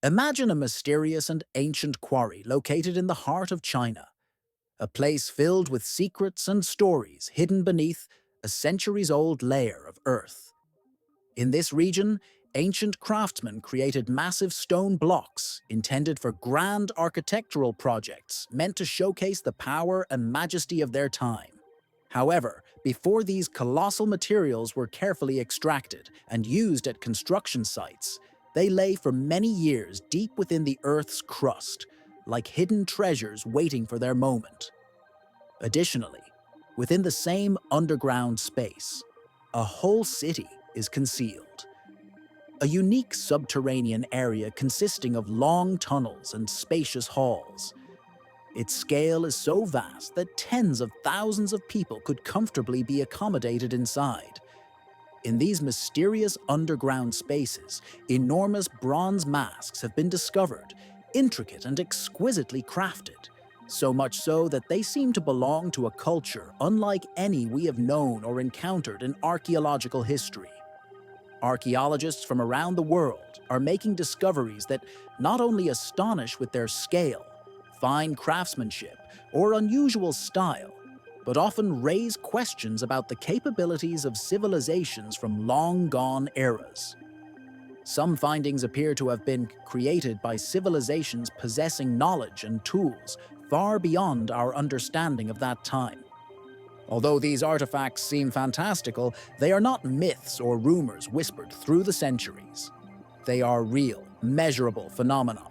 Imagine a mysterious and ancient quarry located in the heart of China, a place filled with secrets and stories hidden beneath a centuries-old layer of earth. In this region, ancient craftsmen created massive stone blocks intended for grand architectural projects meant to showcase the power and majesty of their time. However, before these colossal materials were carefully extracted and used at construction sites, they lay for many years deep within the Earth's crust, like hidden treasures waiting for their moment. Additionally, within the same underground space, a whole city is concealed. A unique subterranean area consisting of long tunnels and spacious halls. Its scale is so vast that tens of thousands of people could comfortably be accommodated inside. In these mysterious underground spaces, enormous bronze masks have been discovered, intricate and exquisitely crafted, so much so that they seem to belong to a culture unlike any we have known or encountered in archaeological history. Archaeologists from around the world are making discoveries that not only astonish with their scale, fine craftsmanship, or unusual style, but often raise questions about the capabilities of civilizations from long-gone eras. Some findings appear to have been created by civilizations possessing knowledge and tools far beyond our understanding of that time. Although these artifacts seem fantastical, they are not myths or rumors whispered through the centuries. They are real, measurable phenomena,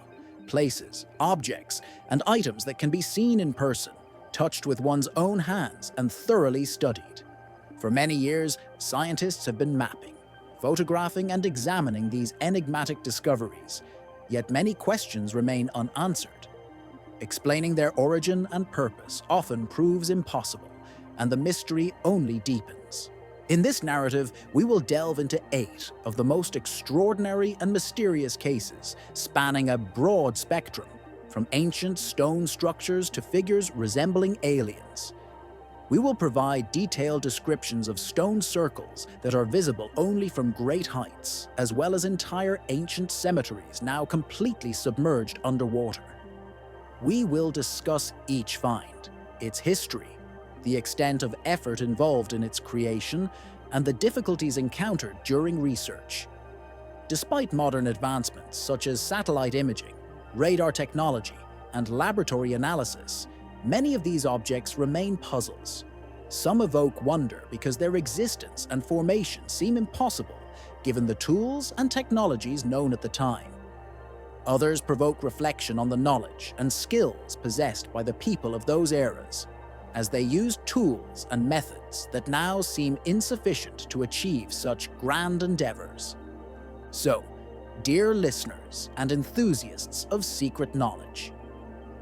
places, objects, and items that can be seen in person, touched with one's own hands, and thoroughly studied. For many years, scientists have been mapping, photographing, and examining these enigmatic discoveries, yet many questions remain unanswered. Explaining their origin and purpose often proves impossible, and the mystery only deepens. In this narrative, we will delve into 8 of the most extraordinary and mysterious cases, spanning a broad spectrum, from ancient stone structures to figures resembling aliens. We will provide detailed descriptions of stone circles that are visible only from great heights, as well as entire ancient cemeteries now completely submerged underwater. We will discuss each find, its history, the extent of effort involved in its creation, and the difficulties encountered during research. Despite modern advancements such as satellite imaging, radar technology, and laboratory analysis, many of these objects remain puzzles. Some evoke wonder because their existence and formation seem impossible, given the tools and technologies known at the time. Others provoke reflection on the knowledge and skills possessed by the people of those eras, as they used tools and methods that now seem insufficient to achieve such grand endeavors. So, dear listeners and enthusiasts of secret knowledge,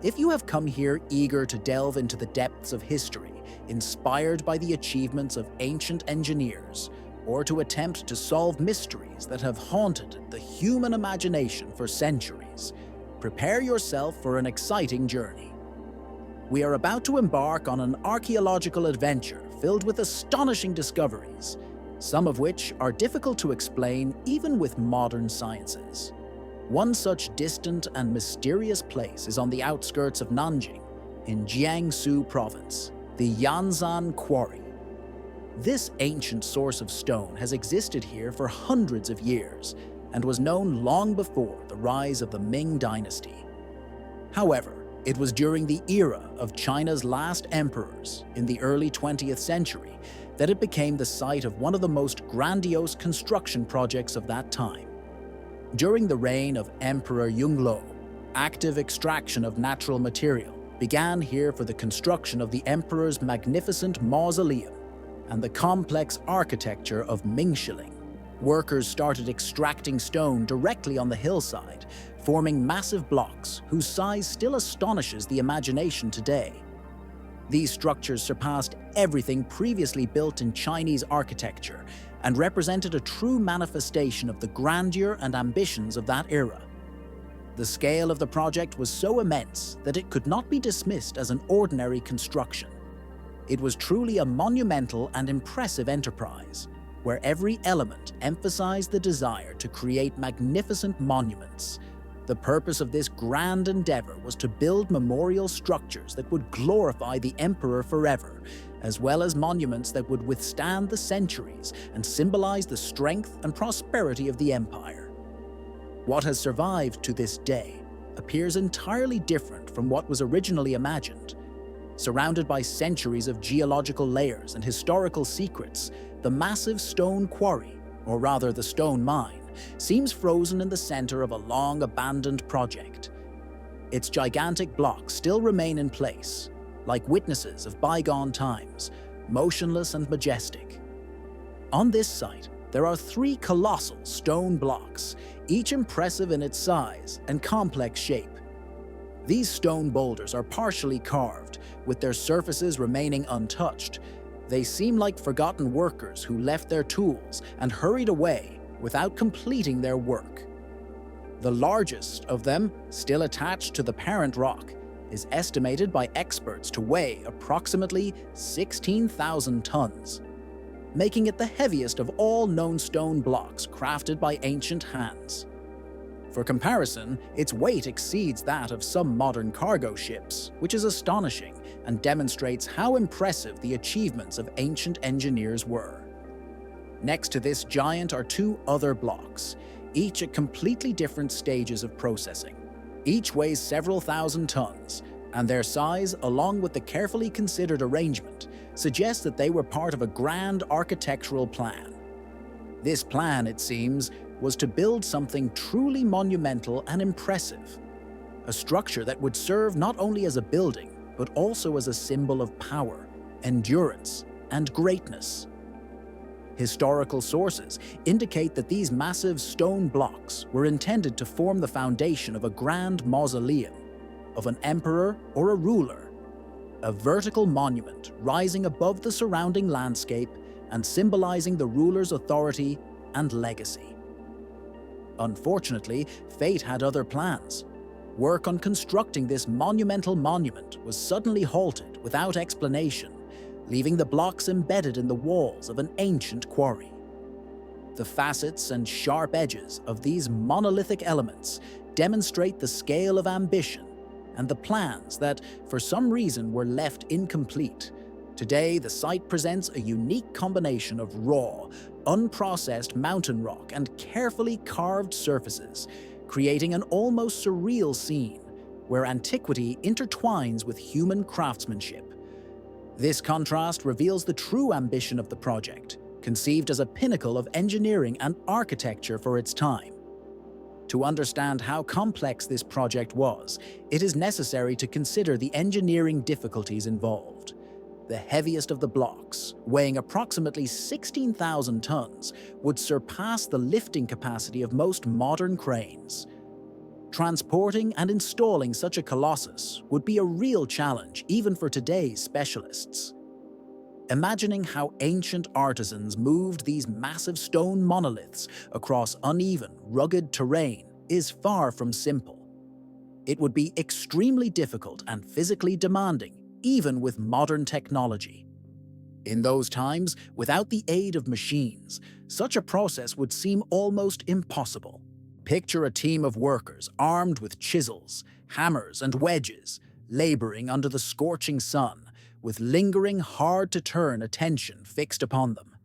if you have come here eager to delve into the depths of history, inspired by the achievements of ancient engineers, or to attempt to solve mysteries that have haunted the human imagination for centuries, prepare yourself for an exciting journey. We are about to embark on an archaeological adventure filled with astonishing discoveries, some of which are difficult to explain even with modern sciences. One such distant and mysterious place is on the outskirts of Nanjing, in Jiangsu province, the Yanzan Quarry. This ancient source of stone has existed here for hundreds of years and was known long before the rise of the Ming dynasty. However, it was during the era of China's last emperors in the early 20th century that it became the site of one of the most grandiose construction projects of that time. During the reign of Emperor Yongle, active extraction of natural material began here for the construction of the emperor's magnificent mausoleum and the complex architecture of Mingxiling. Workers started extracting stone directly on the hillside, forming massive blocks whose size still astonishes the imagination today. These structures surpassed everything previously built in Chinese architecture and represented a true manifestation of the grandeur and ambitions of that era. The scale of the project was so immense that it could not be dismissed as an ordinary construction. It was truly a monumental and impressive enterprise, where every element emphasized the desire to create magnificent monuments. The purpose of this grand endeavor was to build memorial structures that would glorify the emperor forever, as well as monuments that would withstand the centuries and symbolize the strength and prosperity of the empire. What has survived to this day appears entirely different from what was originally imagined. Surrounded by centuries of geological layers and historical secrets, the massive stone quarry, or rather the stone mine, seems frozen in the center of a long-abandoned project. Its gigantic blocks still remain in place, like witnesses of bygone times, motionless and majestic. On this site, there are 3 colossal stone blocks, each impressive in its size and complex shape. These stone boulders are partially carved, with their surfaces remaining untouched. They seem like forgotten workers who left their tools and hurried away without completing their work. The largest of them, still attached to the parent rock, is estimated by experts to weigh approximately 16,000 tons, making it the heaviest of all known stone blocks crafted by ancient hands. For comparison, its weight exceeds that of some modern cargo ships, which is astonishing and demonstrates how impressive the achievements of ancient engineers were. Next to this giant are 2 other blocks, each at completely different stages of processing. Each weighs several thousand tons, and their size, along with the carefully considered arrangement, suggests that they were part of a grand architectural plan. This plan, it seems, was to build something truly monumental and impressive, a structure that would serve not only as a building, but also as a symbol of power, endurance, and greatness. Historical sources indicate that these massive stone blocks were intended to form the foundation of a grand mausoleum, of an emperor or a ruler, a vertical monument rising above the surrounding landscape and symbolizing the ruler's authority and legacy. Unfortunately, fate had other plans. Work on constructing this monumental monument was suddenly halted without explanation, leaving the blocks embedded in the walls of an ancient quarry. The facets and sharp edges of these monolithic elements demonstrate the scale of ambition and the plans that, for some reason, were left incomplete. Today, the site presents a unique combination of raw, unprocessed mountain rock and carefully carved surfaces, creating an almost surreal scene where antiquity intertwines with human craftsmanship. This contrast reveals the true ambition of the project, conceived as a pinnacle of engineering and architecture for its time. To understand how complex this project was, it is necessary to consider the engineering difficulties involved. The heaviest of the blocks, weighing approximately 16,000 tons, would surpass the lifting capacity of most modern cranes. Transporting and installing such a colossus would be a real challenge even for today's specialists. Imagining how ancient artisans moved these massive stone monoliths across uneven, rugged terrain is far from simple. It would be extremely difficult and physically demanding, even with modern technology. In those times, without the aid of machines, such a process would seem almost impossible. Picture a team of workers armed with chisels, hammers, and wedges, laboring under the scorching sun, with lingering, hard-to-turn attention fixed upon them.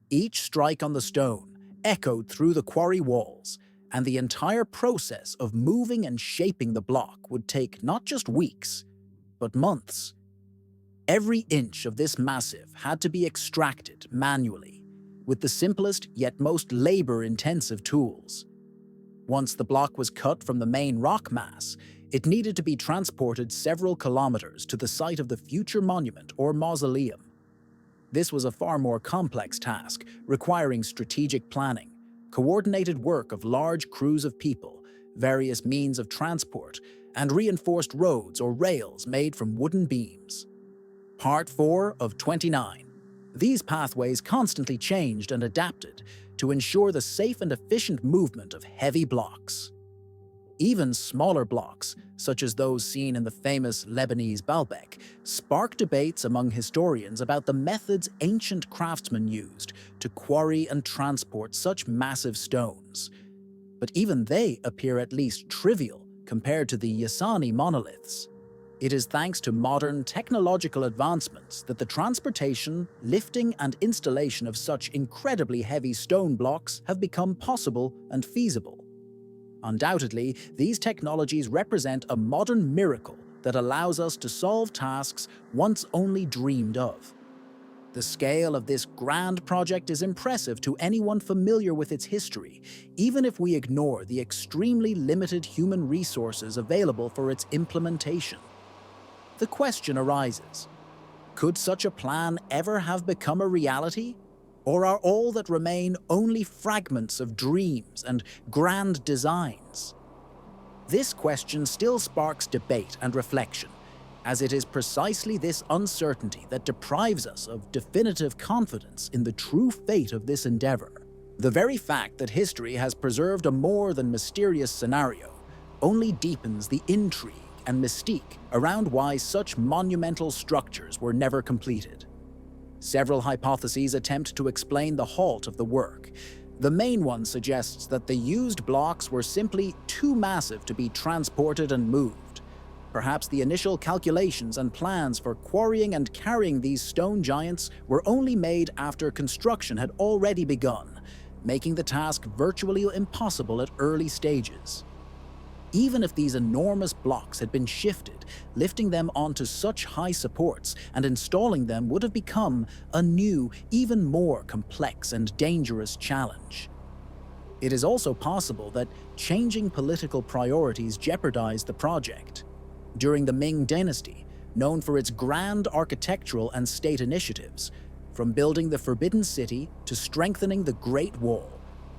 Each strike on the stone echoed through the quarry walls, and the entire process of moving and shaping the block would take not just weeks, but months. Every inch of this massif had to be extracted manually, with the simplest yet most labor-intensive tools. Once the block was cut from the main rock mass, it needed to be transported several kilometers to the site of the future monument or mausoleum. This was a far more complex task, requiring strategic planning, coordinated work of large crews of people, various means of transport, and reinforced roads or rails made from wooden beams. Part 4 of 29. These pathways constantly changed and adapted to ensure the safe and efficient movement of heavy blocks. Even smaller blocks, such as those seen in the famous Lebanese Baalbek, spark debates among historians about the methods ancient craftsmen used to quarry and transport such massive stones. but even they appear at least trivial compared to the Yasani monoliths. It is thanks to modern technological advancements that the transportation, lifting, and installation of such incredibly heavy stone blocks have become possible and feasible. Undoubtedly, these technologies represent a modern miracle that allows us to solve tasks once only dreamed of. The scale of this grand project is impressive to anyone familiar with its history, even if we ignore the extremely limited human resources available for its implementation. The question arises, could such a plan ever have become a reality? Or are all that remain only fragments of dreams and grand designs? This question still sparks debate and reflection, as it is precisely this uncertainty that deprives us of definitive confidence in the true fate of this endeavor. The very fact that history has preserved a more than mysterious scenario only deepens the intrigue and mystique around why such monumental structures were never completed. Several hypotheses attempt to explain the halt of the work. The main one suggests that the used blocks were simply too massive to be transported and moved. Perhaps the initial calculations and plans for quarrying and carrying these stone giants were only made after construction had already begun, making the task virtually impossible at early stages. Even if these enormous blocks had been shifted, lifting them onto such high supports and installing them would have become a new, even more complex and dangerous challenge. It is also possible that changing political priorities jeopardized the project. During the Ming Dynasty, known for its grand architectural and state initiatives, from building the Forbidden City to strengthening the Great Wall,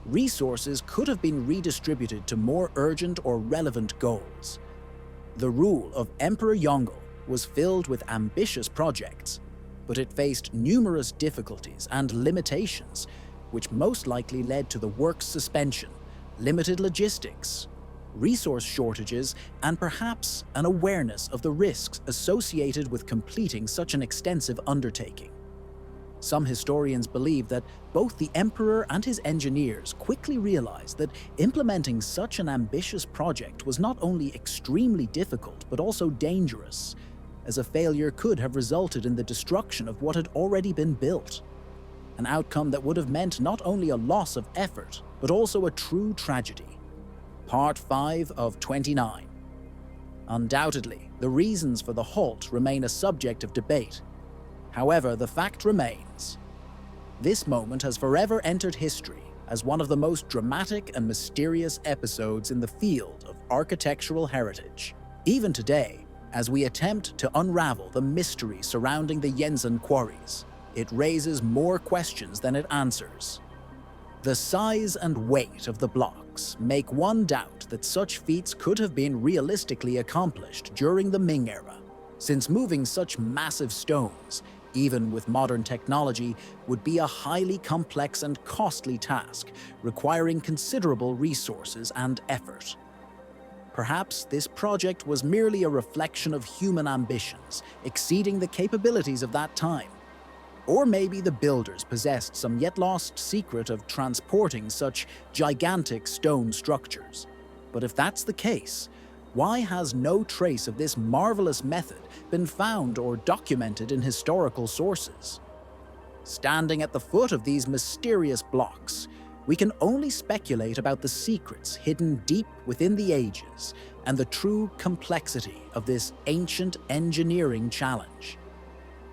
resources could have been redistributed to more urgent or relevant goals. The rule of Emperor Yongle was filled with ambitious projects, but it faced numerous difficulties and limitations, which most likely led to the work's suspension, limited logistics, resource shortages, and perhaps an awareness of the risks associated with completing such an extensive undertaking. Some historians believe that both the emperor and his engineers quickly realized that implementing such an ambitious project was not only extremely difficult but also dangerous, as a failure could have resulted in the destruction of what had already been built. An outcome that would have meant not only a loss of effort, but also a true tragedy. Part 5 of 29. Undoubtedly, the reasons for the halt remain a subject of debate. However, the fact remains. This moment has forever entered history as one of the most dramatic and mysterious episodes in the field of architectural heritage. Even today, as we attempt to unravel the mystery surrounding the Yenzhen quarries, it raises more questions than it answers. The size and weight of the blocks make one doubt that such feats could have been realistically accomplished during the Ming era, since moving such massive stones, even with modern technology, would be a highly complex and costly task, requiring considerable resources and effort. Perhaps this project was merely a reflection of human ambitions, exceeding the capabilities of that time. Or maybe the builders possessed some yet-lost secret of transporting such gigantic stone structures. But if that's the case, why has no trace of this marvelous method been found or documented in historical sources? Standing at the foot of these mysterious blocks, we can only speculate about the secrets hidden deep within the ages and the true complexity of this ancient engineering challenge.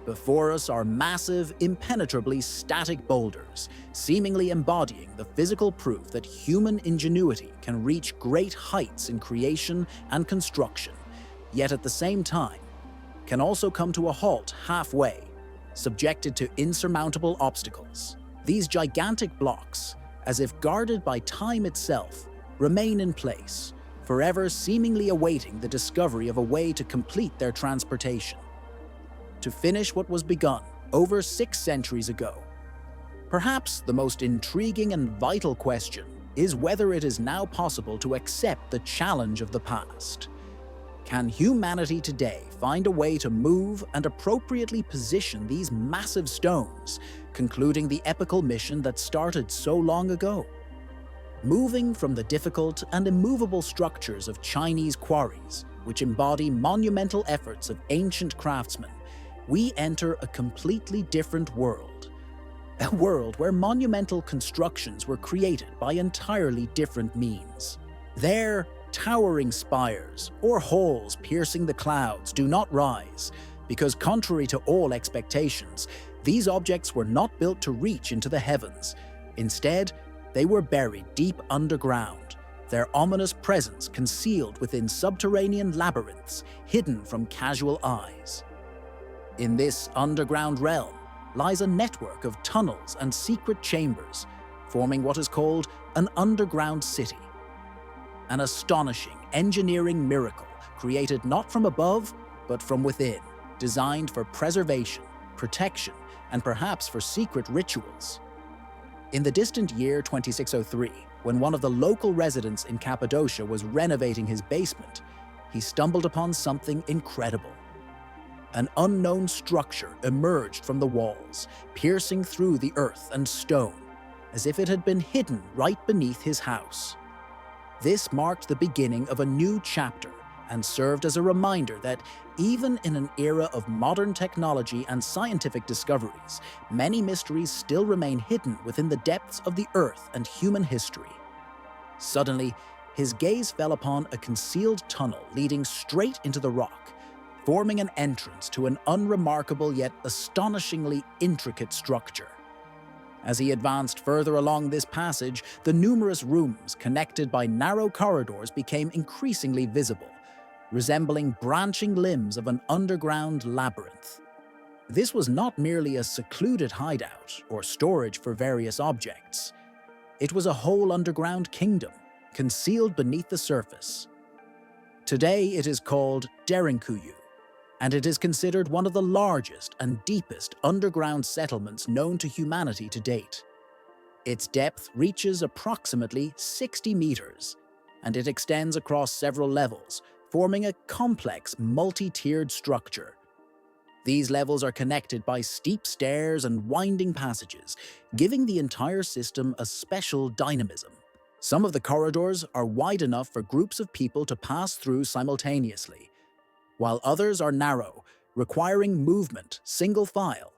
Before us are massive, impenetrably static boulders, seemingly embodying the physical proof that human ingenuity can reach great heights in creation and construction, yet at the same time, can also come to a halt halfway, subjected to insurmountable obstacles. These gigantic blocks, as if guarded by time itself, remain in place, forever seemingly awaiting the discovery of a way to complete their transportation, to finish what was begun over 6 centuries ago. Perhaps the most intriguing and vital question is whether it is now possible to accept the challenge of the past. Can humanity today find a way to move and appropriately position these massive stones, concluding the epical mission that started so long ago? Moving from the difficult and immovable structures of Chinese quarries, which embody monumental efforts of ancient craftsmen, we enter a completely different world. A world where monumental constructions were created by entirely different means. There, towering spires or halls piercing the clouds do not rise, because contrary to all expectations, these objects were not built to reach into the heavens. Instead, they were buried deep underground, their ominous presence concealed within subterranean labyrinths hidden from casual eyes. In this underground realm lies a network of tunnels and secret chambers, forming what is called an underground city. An astonishing engineering miracle created not from above, but from within, designed for preservation, protection, and perhaps for secret rituals. In the distant year 2603, when one of the local residents in Cappadocia was renovating his basement, he stumbled upon something incredible. An unknown structure emerged from the walls, piercing through the earth and stone, as if it had been hidden right beneath his house. This marked the beginning of a new chapter and served as a reminder that even in an era of modern technology and scientific discoveries, many mysteries still remain hidden within the depths of the earth and human history. Suddenly, his gaze fell upon a concealed tunnel leading straight into the rock, forming an entrance to an unremarkable yet astonishingly intricate structure. As he advanced further along this passage, the numerous rooms connected by narrow corridors became increasingly visible, resembling branching limbs of an underground labyrinth. This was not merely a secluded hideout or storage for various objects. It was a whole underground kingdom, concealed beneath the surface. Today it is called Derinkuyu, and it is considered one of the largest and deepest underground settlements known to humanity to date. Its depth reaches approximately 60 meters, and it extends across several levels, forming a complex multi-tiered structure. These levels are connected by steep stairs and winding passages, giving the entire system a special dynamism. Some of the corridors are wide enough for groups of people to pass through simultaneously, while others are narrow, requiring movement single file,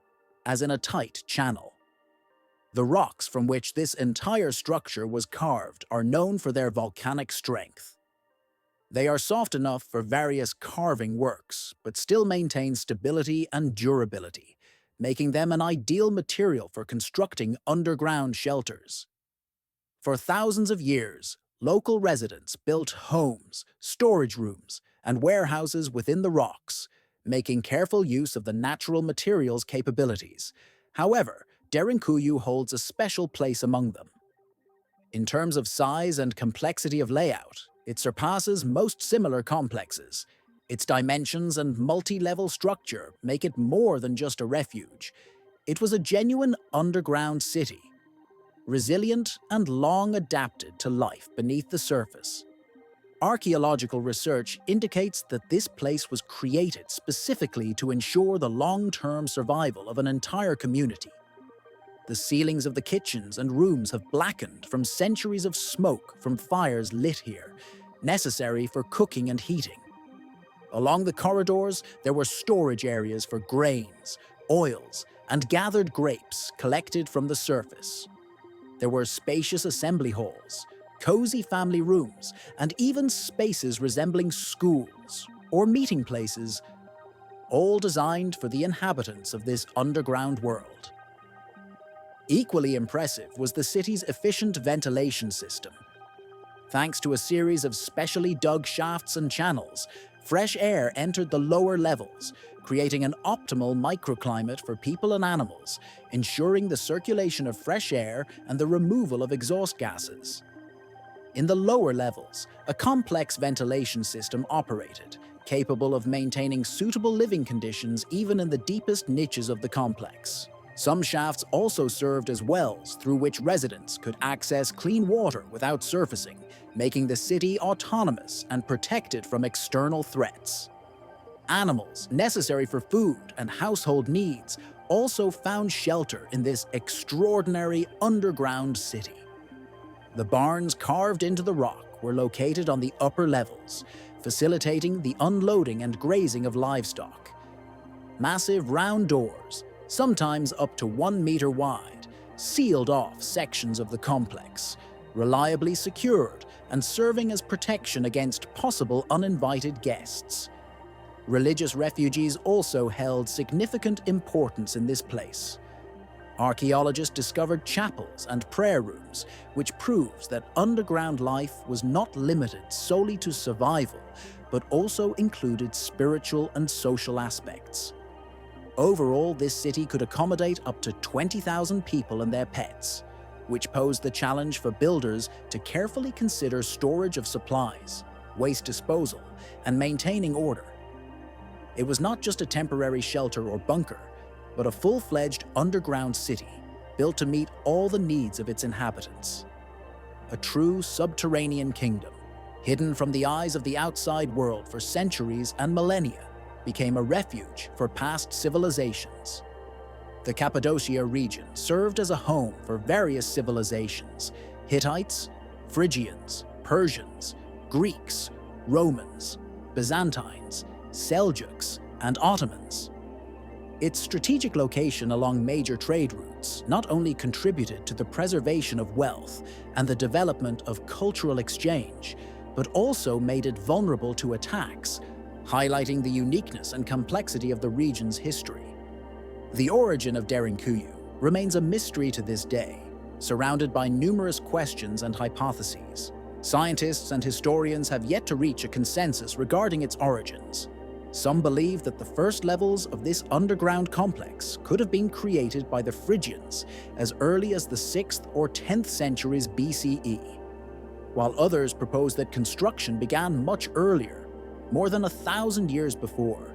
as in a tight channel. The rocks from which this entire structure was carved are known for their volcanic strength. They are soft enough for various carving works, but still maintain stability and durability, making them an ideal material for constructing underground shelters. For thousands of years, local residents built homes, storage rooms, and warehouses within the rocks, making careful use of the natural materials' capabilities. However, Derinkuyu holds a special place among them. In terms of size and complexity of layout, it surpasses most similar complexes. Its dimensions and multi-level structure make it more than just a refuge. It was a genuine underground city, resilient and long adapted to life beneath the surface. Archaeological research indicates that this place was created specifically to ensure the long-term survival of an entire community. The ceilings of the kitchens and rooms have blackened from centuries of smoke from fires lit here, necessary for cooking and heating. Along the corridors, there were storage areas for grains, oils, and gathered grapes collected from the surface. There were spacious assembly halls, cozy family rooms, and even spaces resembling schools or meeting places, all designed for the inhabitants of this underground world. Equally impressive was the city's efficient ventilation system. Thanks to a series of specially dug shafts and channels, fresh air entered the lower levels, creating an optimal microclimate for people and animals, ensuring the circulation of fresh air and the removal of exhaust gases. In the lower levels, a complex ventilation system operated, capable of maintaining suitable living conditions even in the deepest niches of the complex. Some shafts also served as wells through which residents could access clean water without surfacing, making the city autonomous and protected from external threats. Animals necessary for food and household needs also found shelter in this extraordinary underground city. The barns carved into the rock were located on the upper levels, facilitating the unloading and grazing of livestock. Massive round doors, sometimes up to 1 meter wide, sealed off sections of the complex, reliably secured and serving as protection against possible uninvited guests. Religious refugees also held significant importance in this place. Archaeologists discovered chapels and prayer rooms, which proves that underground life was not limited solely to survival, but also included spiritual and social aspects. Overall, this city could accommodate up to 20,000 people and their pets, which posed the challenge for builders to carefully consider storage of supplies, waste disposal, and maintaining order. It was not just a temporary shelter or bunker, but a full-fledged underground city built to meet all the needs of its inhabitants. A true subterranean kingdom, hidden from the eyes of the outside world for centuries and millennia, became a refuge for past civilizations. The Cappadocia region served as a home for various civilizations: Hittites, Phrygians, Persians, Greeks, Romans, Byzantines, Seljuks, and Ottomans. Its strategic location along major trade routes not only contributed to the preservation of wealth and the development of cultural exchange, but also made it vulnerable to attacks, highlighting the uniqueness and complexity of the region's history. The origin of Derinkuyu remains a mystery to this day, surrounded by numerous questions and hypotheses. Scientists and historians have yet to reach a consensus regarding its origins. Some believe that the first levels of this underground complex could have been created by the Phrygians as early as the 6th or 10th centuries BCE, while others propose that construction began much earlier, more than 1,000 years before,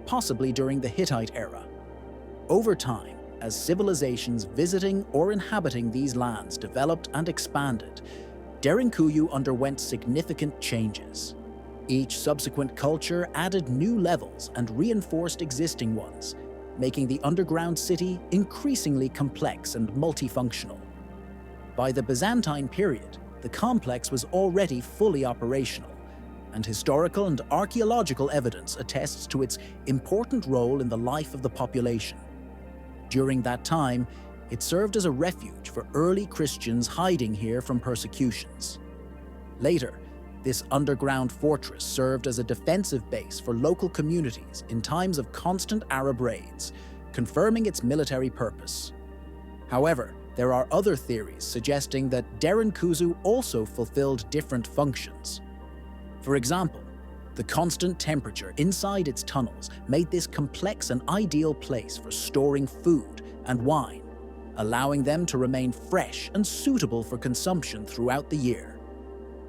possibly during the Hittite era. Over time, as civilizations visiting or inhabiting these lands developed and expanded, Derinkuyu underwent significant changes. Each subsequent culture added new levels and reinforced existing ones, making the underground city increasingly complex and multifunctional. By the Byzantine period, the complex was already fully operational, and historical and archaeological evidence attests to its important role in the life of the population. During that time, it served as a refuge for early Christians hiding here from persecutions. Later, this underground fortress served as a defensive base for local communities in times of constant Arab raids, confirming its military purpose. However, there are other theories suggesting that Derinkuyu also fulfilled different functions. For example, the constant temperature inside its tunnels made this complex an ideal place for storing food and wine, allowing them to remain fresh and suitable for consumption throughout the year.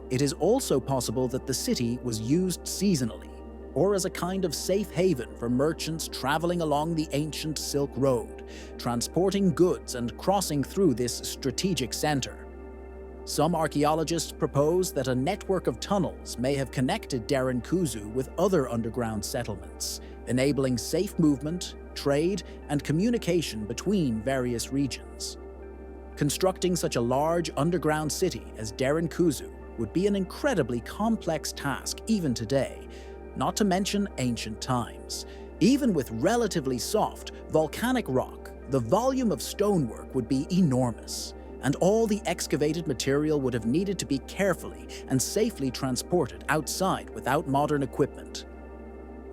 It is also possible that the city was used seasonally, or as a kind of safe haven for merchants traveling along the ancient Silk Road, transporting goods and crossing through this strategic center. Some archaeologists propose that a network of tunnels may have connected Derinkuyu with other underground settlements, enabling safe movement, trade, and communication between various regions. Constructing such a large underground city as Derinkuyu would be an incredibly complex task even today, not to mention ancient times. Even with relatively soft, volcanic rock, the volume of stonework would be enormous, and all the excavated material would have needed to be carefully and safely transported outside without modern equipment.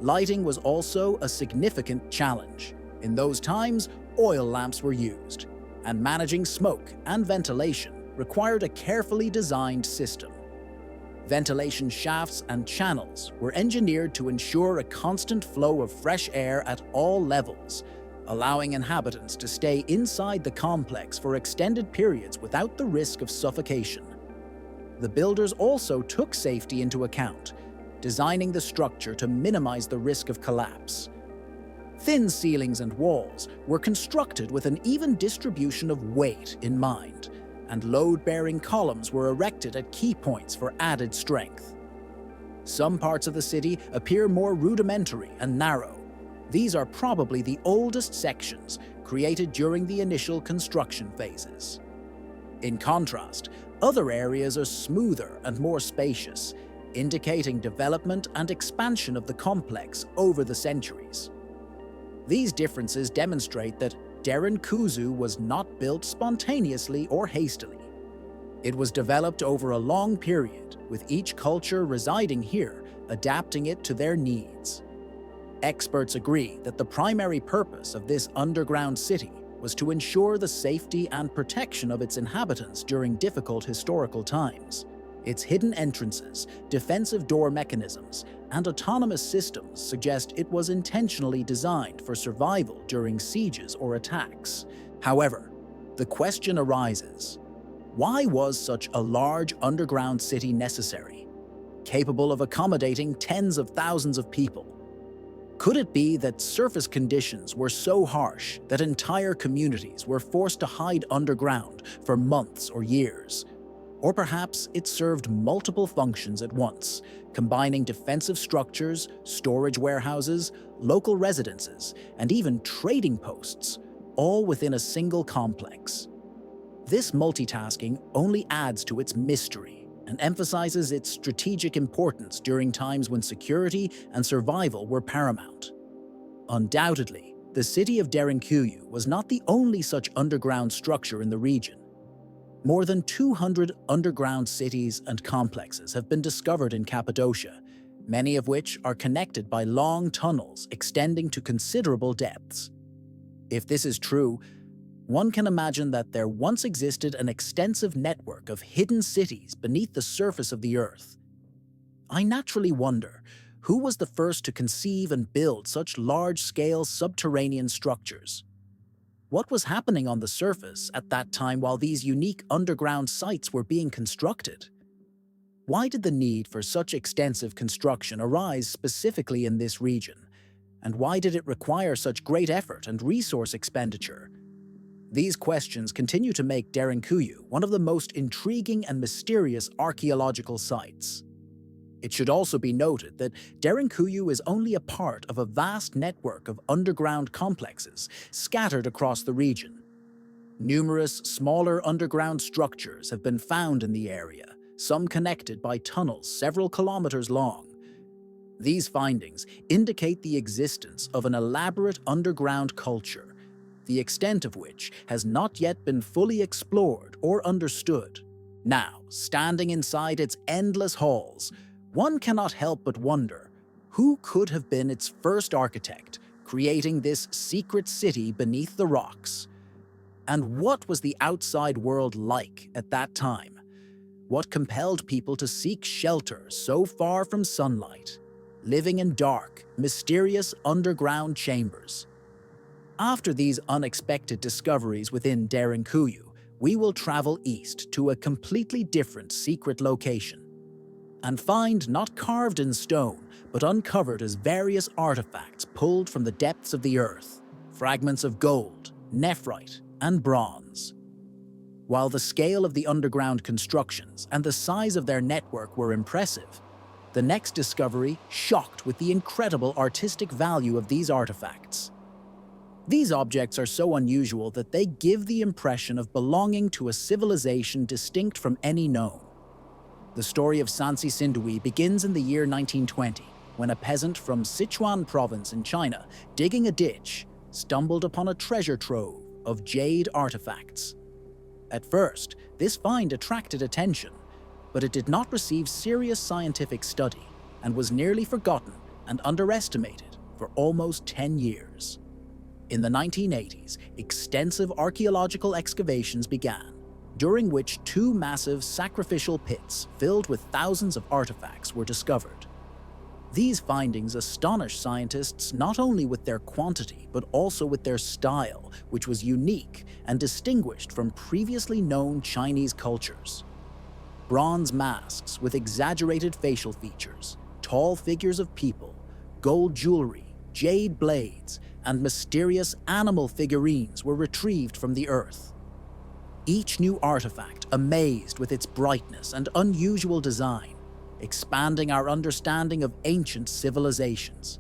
Lighting was also a significant challenge. In those times, oil lamps were used, and managing smoke and ventilation required a carefully designed system. Ventilation shafts and channels were engineered to ensure a constant flow of fresh air at all levels, allowing inhabitants to stay inside the complex for extended periods without the risk of suffocation. The builders also took safety into account, designing the structure to minimize the risk of collapse. Thin ceilings and walls were constructed with an even distribution of weight in mind, and load-bearing columns were erected at key points for added strength. Some parts of the city appear more rudimentary and narrow. These are probably the oldest sections created during the initial construction phases. In contrast, Other areas are smoother and more spacious, indicating development and expansion of the complex over the centuries. These differences demonstrate that Derinkuzu was not built spontaneously or hastily. It was developed over a long period, with each culture residing here adapting it to their needs. Experts agree that the primary purpose of this underground city was to ensure the safety and protection of its inhabitants during difficult historical times. Its hidden entrances, defensive door mechanisms, and autonomous systems suggest it was intentionally designed for survival during sieges or attacks. However, the question arises: why was such a large underground city necessary, capable of accommodating tens of thousands of people? Could it be that surface conditions were so harsh that entire communities were forced to hide underground for months or years? Or perhaps it served multiple functions at once, combining defensive structures, storage warehouses, local residences, and even trading posts, all within a single complex. This multitasking only adds to its mystery and emphasizes its strategic importance during times when security and survival were paramount. Undoubtedly, the city of Derinkuyu was not the only such underground structure in the region. More than 200 underground cities and complexes have been discovered in Cappadocia, many of which are connected by long tunnels extending to considerable depths. If this is true, one can imagine that there once existed an extensive network of hidden cities beneath the surface of the Earth. I naturally wonder, who was the first to conceive and build such large-scale subterranean structures? What was happening on the surface at that time while these unique underground sites were being constructed? Why did the need for such extensive construction arise specifically in this region? And why did it require such great effort and resource expenditure? These questions continue to make Derinkuyu one of the most intriguing and mysterious archaeological sites. It should also be noted that Derinkuyu is only a part of a vast network of underground complexes scattered across the region. Numerous smaller underground structures have been found in the area, some connected by tunnels several kilometers long. These findings indicate the existence of an elaborate underground culture, the extent of which has not yet been fully explored or understood. Now, standing inside its endless halls, one cannot help but wonder, who could have been its first architect, creating this secret city beneath the rocks? And what was the outside world like at that time? What compelled people to seek shelter so far from sunlight, living in dark, mysterious underground chambers? After these unexpected discoveries within Derinkuyu, we will travel east to a completely different secret location and find not carved in stone, but uncovered as various artifacts pulled from the depths of the earth, fragments of gold, nephrite, and bronze. While the scale of the underground constructions and the size of their network were impressive, the next discovery shocked with the incredible artistic value of these artifacts. These objects are so unusual that they give the impression of belonging to a civilization distinct from any known. The story of Sansi Sindui begins in the year 1920, when a peasant from Sichuan province in China, digging a ditch, stumbled upon a treasure trove of jade artifacts. At first, this find attracted attention, but it did not receive serious scientific study and was nearly forgotten and underestimated for almost 10 years. In the 1980s, extensive archaeological excavations began, during which two massive sacrificial pits filled with thousands of artifacts were discovered. These findings astonished scientists not only with their quantity, but also with their style, which was unique and distinguished from previously known Chinese cultures. Bronze masks with exaggerated facial features, tall figures of people, gold jewelry, jade blades, and mysterious animal figurines were retrieved from the earth. Each new artifact amazed with its brightness and unusual design, expanding our understanding of ancient civilizations.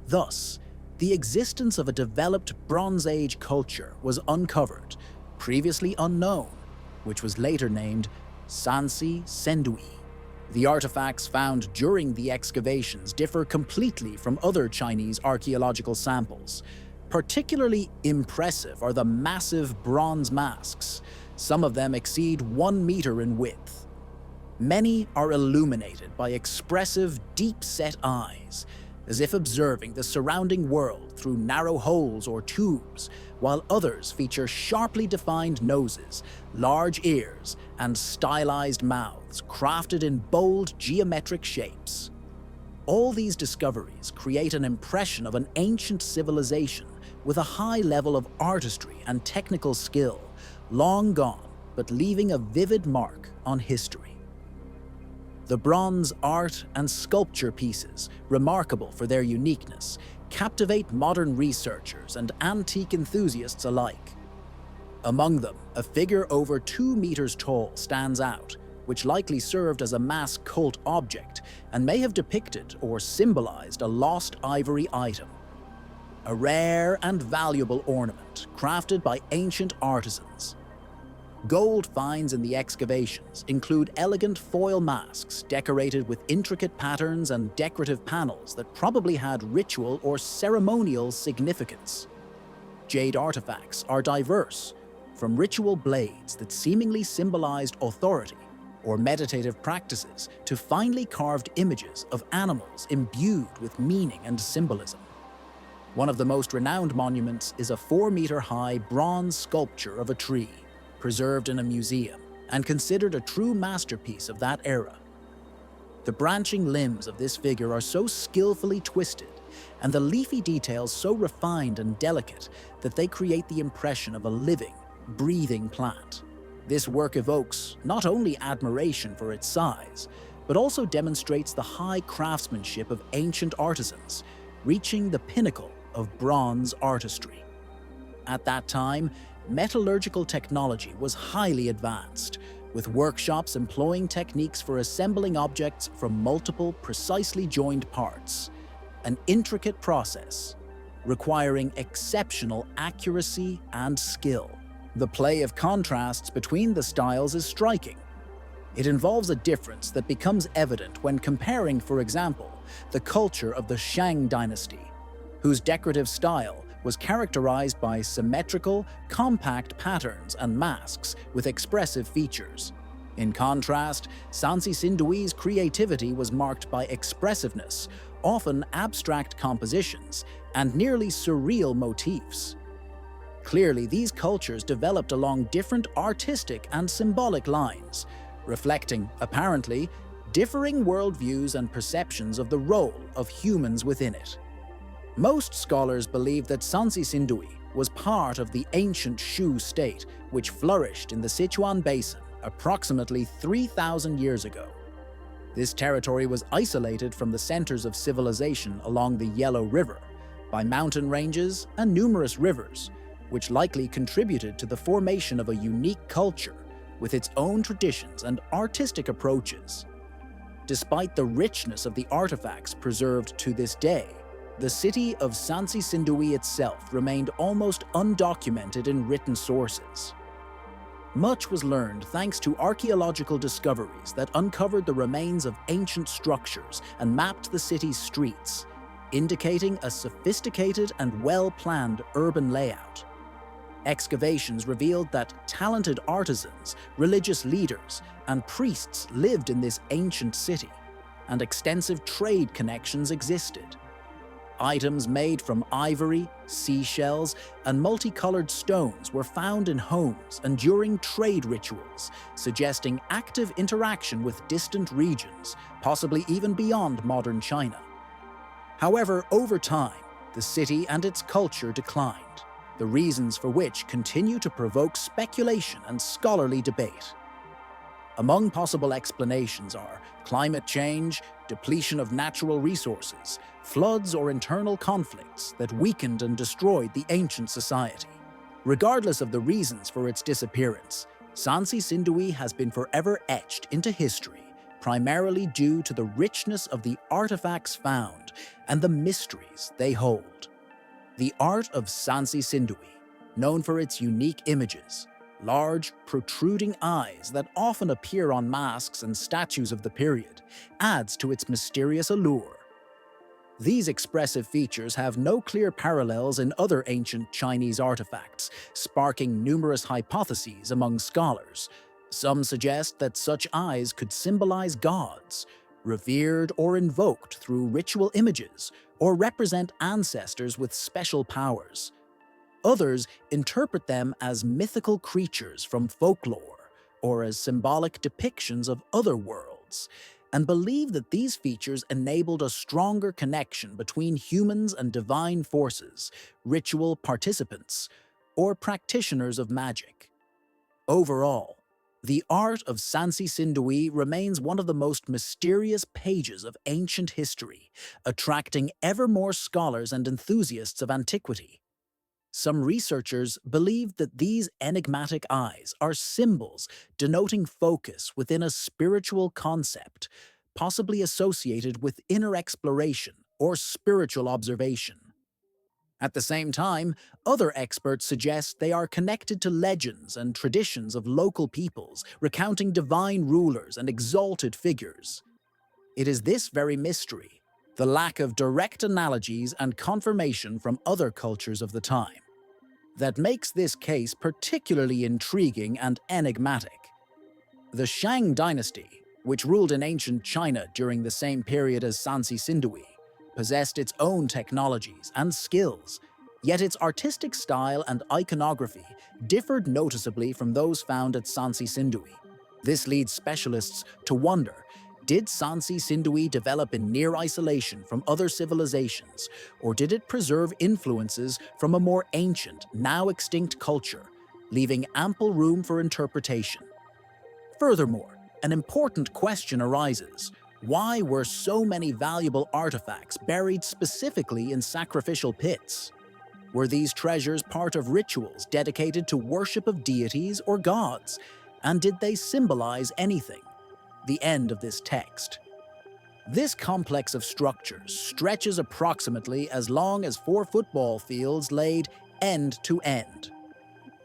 Thus, the existence of a developed Bronze Age culture was uncovered, previously unknown, which was later named Sansi Sendui. The artifacts found during the excavations differ completely from other Chinese archaeological samples. Particularly impressive are the massive bronze masks. Some of them exceed 1 meter in width. Many are illuminated by expressive, deep-set eyes, as if observing the surrounding world through narrow holes or tubes, while others feature sharply defined noses, large ears, and stylized mouths crafted in bold geometric shapes. All these discoveries create an impression of an ancient civilization with a high level of artistry and technical skill, long gone but leaving a vivid mark on history. The bronze art and sculpture pieces, remarkable for their uniqueness, captivate modern researchers and antique enthusiasts alike. Among them, a figure over 2 meters tall stands out, which likely served as a mass cult object and may have depicted or symbolized a lost ivory item. A rare and valuable ornament crafted by ancient artisans. Gold finds in the excavations include elegant foil masks decorated with intricate patterns and decorative panels that probably had ritual or ceremonial significance. Jade artifacts are diverse, from ritual blades that seemingly symbolized authority or meditative practices to finely carved images of animals imbued with meaning and symbolism. One of the most renowned monuments is a 4-meter-high bronze sculpture of a tree, preserved in a museum and considered a true masterpiece of that era. The branching limbs of this figure are so skillfully twisted, and the leafy details so refined and delicate that they create the impression of a living, breathing plant. This work evokes not only admiration for its size, but also demonstrates the high craftsmanship of ancient artisans, reaching the pinnacle of bronze artistry. At that time, metallurgical technology was highly advanced, with workshops employing techniques for assembling objects from multiple, precisely joined parts, an intricate process requiring exceptional accuracy and skill. The play of contrasts between the styles is striking. It involves a difference that becomes evident when comparing, for example, the culture of the Shang dynasty, whose decorative style was characterized by symmetrical, compact patterns and masks with expressive features. In contrast, Sansi Sindui's creativity was marked by expressiveness, often abstract compositions, and nearly surreal motifs. Clearly, these cultures developed along different artistic and symbolic lines, reflecting, apparently, differing worldviews and perceptions of the role of humans within it. Most scholars believe that Sansi Sindui was part of the ancient Shu state, which flourished in the Sichuan Basin approximately 3,000 years ago. This territory was isolated from the centers of civilization along the Yellow River by mountain ranges and numerous rivers, which likely contributed to the formation of a unique culture with its own traditions and artistic approaches. Despite the richness of the artifacts preserved to this day, the city of Sansi Sindui itself remained almost undocumented in written sources. Much was learned thanks to archaeological discoveries that uncovered the remains of ancient structures and mapped the city's streets, indicating a sophisticated and well-planned urban layout. Excavations revealed that talented artisans, religious leaders, and priests lived in this ancient city, and extensive trade connections existed. Items made from ivory, seashells, and multicolored stones were found in homes and during trade rituals, suggesting active interaction with distant regions, possibly even beyond modern China. However, over time, the city and its culture declined, the reasons for which continue to provoke speculation and scholarly debate. Among possible explanations are climate change, depletion of natural resources, floods or internal conflicts that weakened and destroyed the ancient society. Regardless of the reasons for its disappearance, Sansi Sindui has been forever etched into history, primarily due to the richness of the artifacts found and the mysteries they hold. The art of Sansi Sindui, known for its unique images, Large, protruding eyes that often appear on masks and statues of the period adds to its mysterious allure. These expressive features have no clear parallels in other ancient Chinese artifacts, sparking numerous hypotheses among scholars. Some suggest that such eyes could symbolize gods, revered or invoked through ritual images, or represent ancestors with special powers. Others interpret them as mythical creatures from folklore or as symbolic depictions of other worlds, and believe that these features enabled a stronger connection between humans and divine forces, ritual participants, or practitioners of magic. Overall, the art of Sansi Sindui remains one of the most mysterious pages of ancient history, attracting ever more scholars and enthusiasts of antiquity. Some researchers believe that these enigmatic eyes are symbols denoting focus within a spiritual concept, possibly associated with inner exploration or spiritual observation. At the same time, other experts suggest they are connected to legends and traditions of local peoples, recounting divine rulers and exalted figures. It is this very mystery, the lack of direct analogies and confirmation from other cultures of the time, that makes this case particularly intriguing and enigmatic. The Shang dynasty, which ruled in ancient China during the same period as Sansi Sindui, possessed its own technologies and skills, yet its artistic style and iconography differed noticeably from those found at Sansi Sindui. This leads specialists to wonder, did Sansi Sindui develop in near isolation from other civilizations, or did it preserve influences from a more ancient, now extinct culture, leaving ample room for interpretation? Furthermore, an important question arises. Why were so many valuable artifacts buried specifically in sacrificial pits? Were these treasures part of rituals dedicated to worship of deities or gods? And did they symbolize anything? The end of this text. This complex of structures stretches approximately as long as 4 football fields laid end to end.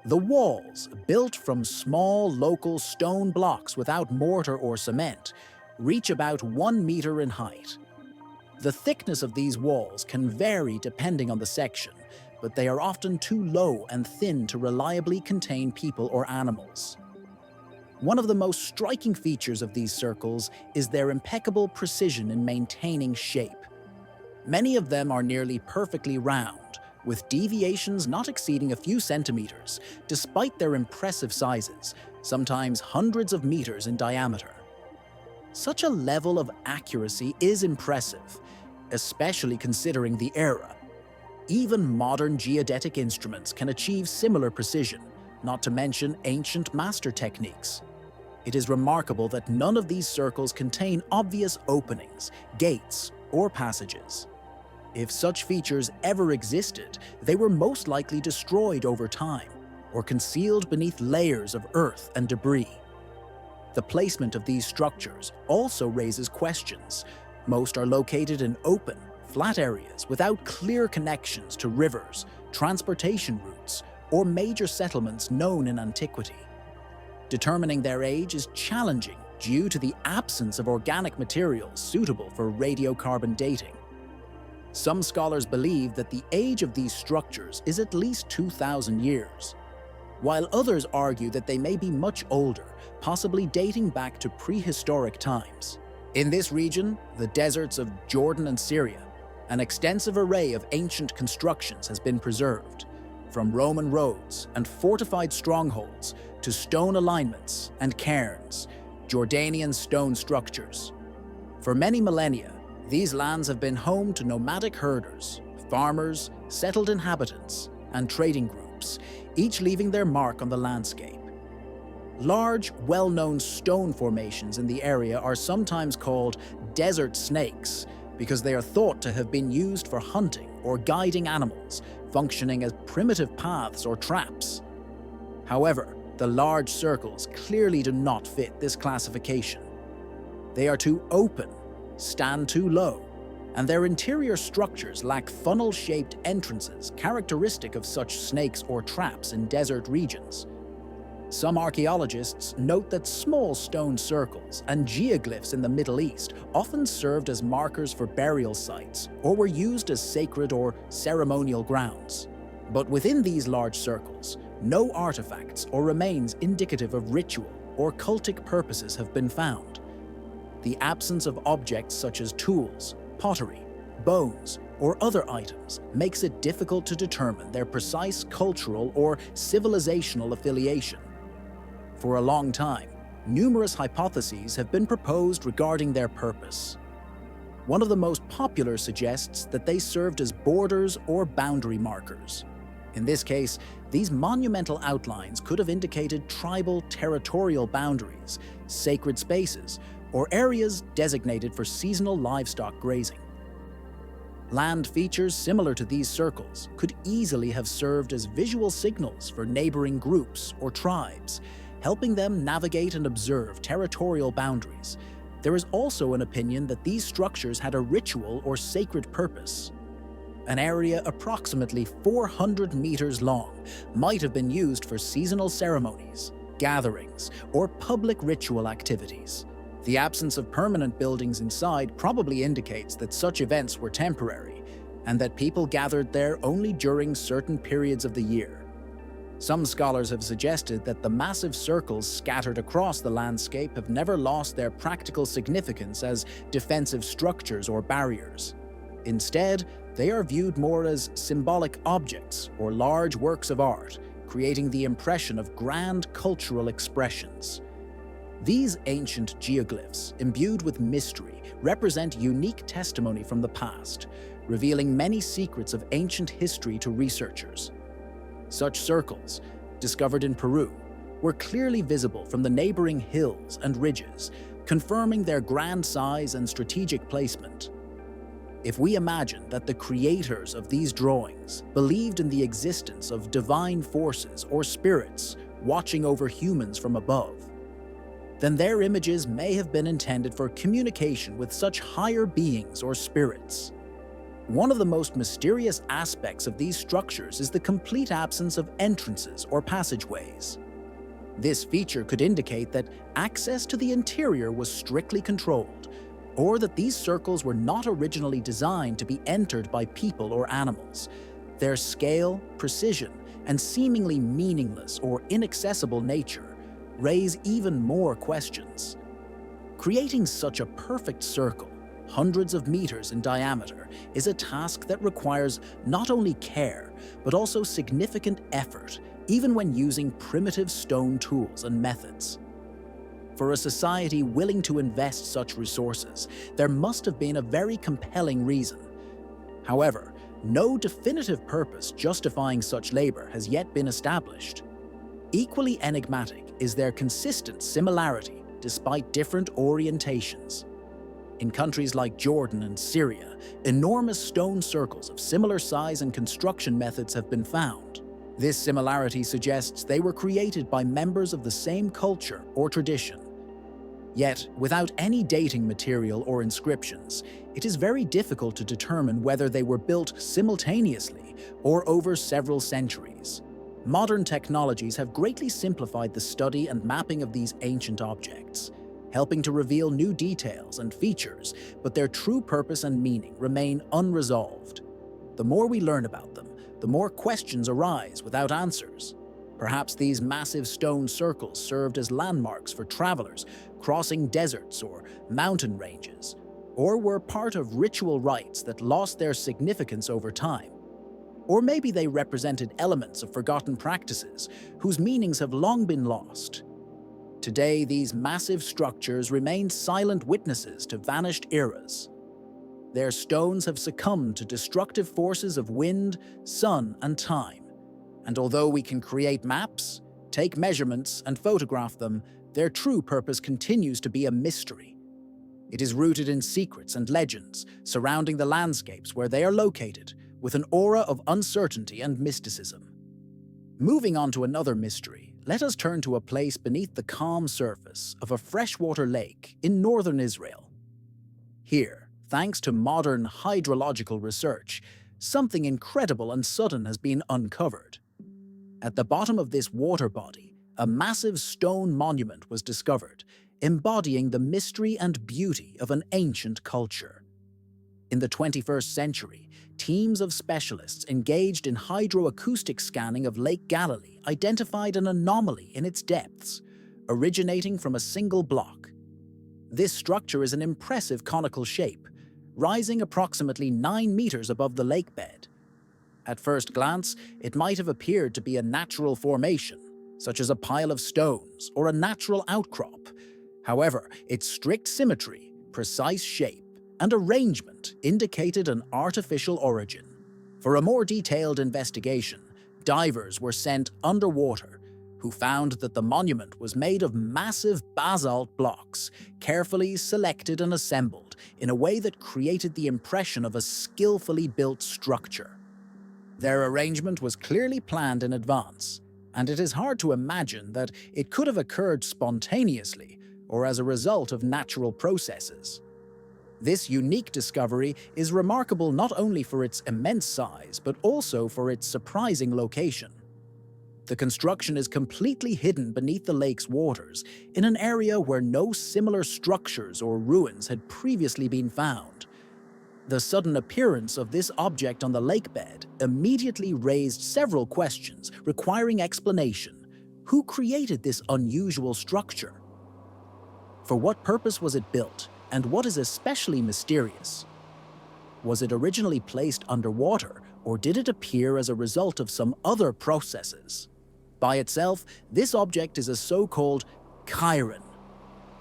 The walls, built from small local stone blocks without mortar or cement, reach about 1 meter in height. The thickness of these walls can vary depending on the section, but they are often too low and thin to reliably contain people or animals. One of the most striking features of these circles is their impeccable precision in maintaining shape. Many of them are nearly perfectly round, with deviations not exceeding a few centimeters, despite their impressive sizes, sometimes hundreds of meters in diameter. Such a level of accuracy is impressive, especially considering the era. Even modern geodetic instruments can achieve similar precision, not to mention ancient master techniques. It is remarkable that none of these circles contain obvious openings, gates, or passages. If such features ever existed, they were most likely destroyed over time, or concealed beneath layers of earth and debris. The placement of these structures also raises questions. Most are located in open, flat areas without clear connections to rivers, transportation routes, or major settlements known in antiquity. Determining their age is challenging due to the absence of organic materials suitable for radiocarbon dating. Some scholars believe that the age of these structures is at least 2,000 years, while others argue that they may be much older, possibly dating back to prehistoric times. In this region, the deserts of Jordan and Syria, an extensive array of ancient constructions has been preserved, from Roman roads and fortified strongholds to stone alignments and cairns, Jordanian stone structures. For many millennia, these lands have been home to nomadic herders, farmers, settled inhabitants, and trading groups, each leaving their mark on the landscape. Large, well-known stone formations in the area are sometimes called desert snakes because they are thought to have been used for hunting or guiding animals, functioning as primitive paths or traps. However, the large circles clearly do not fit this classification. They are too open, stand too low, and their interior structures lack funnel-shaped entrances characteristic of such snakes or traps in desert regions. Some archaeologists note that small stone circles and geoglyphs in the Middle East often served as markers for burial sites or were used as sacred or ceremonial grounds. But within these large circles, no artifacts or remains indicative of ritual or cultic purposes have been found. The absence of objects such as tools, pottery, bones, or other items makes it difficult to determine their precise cultural or civilizational affiliation. For a long time, numerous hypotheses have been proposed regarding their purpose. One of the most popular suggests that they served as borders or boundary markers. In this case, these monumental outlines could have indicated tribal territorial boundaries, sacred spaces, or areas designated for seasonal livestock grazing. Land features similar to these circles could easily have served as visual signals for neighboring groups or tribes, helping them navigate and observe territorial boundaries. There is also an opinion that these structures had a ritual or sacred purpose. An area approximately 400 meters long might have been used for seasonal ceremonies, gatherings, or public ritual activities. The absence of permanent buildings inside probably indicates that such events were temporary and that people gathered there only during certain periods of the year. Some scholars have suggested that the massive circles scattered across the landscape have never lost their practical significance as defensive structures or barriers. Instead, they are viewed more as symbolic objects or large works of art, creating the impression of grand cultural expressions. These ancient geoglyphs, imbued with mystery, represent unique testimony from the past, revealing many secrets of ancient history to researchers. Such circles, discovered in Peru, were clearly visible from the neighboring hills and ridges, confirming their grand size and strategic placement. If we imagine that the creators of these drawings believed in the existence of divine forces or spirits watching over humans from above, then their images may have been intended for communication with such higher beings or spirits. One of the most mysterious aspects of these structures is the complete absence of entrances or passageways. This feature could indicate that access to the interior was strictly controlled, or that these circles were not originally designed to be entered by people or animals. Their scale, precision, and seemingly meaningless or inaccessible nature raise even more questions. Creating such a perfect circle, hundreds of meters in diameter, is a task that requires not only care, but also significant effort, even when using primitive stone tools and methods. For a society willing to invest such resources, there must have been a very compelling reason. However, no definitive purpose justifying such labor has yet been established. Equally enigmatic is their consistent similarity despite different orientations. In countries like Jordan and Syria, enormous stone circles of similar size and construction methods have been found. This similarity suggests they were created by members of the same culture or tradition. Yet, without any dating material or inscriptions, it is very difficult to determine whether they were built simultaneously or over several centuries. Modern technologies have greatly simplified the study and mapping of these ancient objects, helping to reveal new details and features, but their true purpose and meaning remain unresolved. The more we learn about them, the more questions arise without answers. Perhaps these massive stone circles served as landmarks for travelers crossing deserts or mountain ranges, or were part of ritual rites that lost their significance over time. Or maybe they represented elements of forgotten practices whose meanings have long been lost. Today, these massive structures remain silent witnesses to vanished eras. Their stones have succumbed to destructive forces of wind, sun, and time. And although we can create maps, take measurements, and photograph them, their true purpose continues to be a mystery. It is rooted in secrets and legends surrounding the landscapes where they are located, with an aura of uncertainty and mysticism. Moving on to another mystery, let us turn to a place beneath the calm surface of a freshwater lake in northern Israel. Here, thanks to modern hydrological research, something incredible and sudden has been uncovered. At the bottom of this water body, a massive stone monument was discovered, embodying the mystery and beauty of an ancient culture. In the 21st century, teams of specialists engaged in hydroacoustic scanning of Lake Galilee identified an anomaly in its depths, originating from a single block. This structure is an impressive conical shape, rising approximately 9 meters above the lake bed. At first glance, it might have appeared to be a natural formation, such as a pile of stones or a natural outcrop. However, its strict symmetry, precise shape, and arrangement indicated an artificial origin. For a more detailed investigation, divers were sent underwater, who found that the monument was made of massive basalt blocks, carefully selected and assembled in a way that created the impression of a skillfully built structure. Their arrangement was clearly planned in advance, and it is hard to imagine that it could have occurred spontaneously or as a result of natural processes. This unique discovery is remarkable not only for its immense size, but also for its surprising location. The construction is completely hidden beneath the lake's waters, in an area where no similar structures or ruins had previously been found. The sudden appearance of this object on the lakebed immediately raised several questions requiring explanation. Who created this unusual structure? For what purpose was it built, and what is especially mysterious? Was it originally placed underwater, or did it appear as a result of some other processes? By itself, this object is a so-called chyron,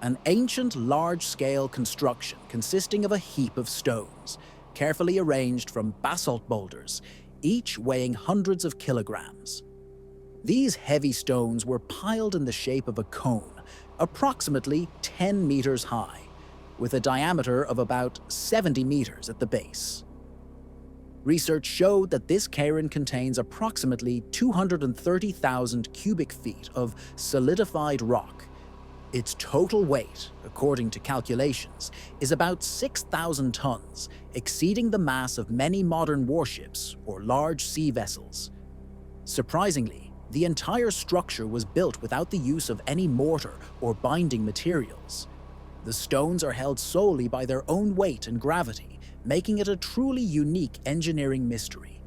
an ancient large-scale construction consisting of a heap of stones, carefully arranged from basalt boulders, each weighing hundreds of kilograms. These heavy stones were piled in the shape of a cone, approximately 10 meters high, with a diameter of about 70 meters at the base. Research showed that this chyron contains approximately 230,000 cubic feet of solidified rock. Its total weight, according to calculations, is about 6,000 tons, exceeding the mass of many modern warships or large sea vessels. Surprisingly, the entire structure was built without the use of any mortar or binding materials. The stones are held solely by their own weight and gravity, making it a truly unique engineering mystery.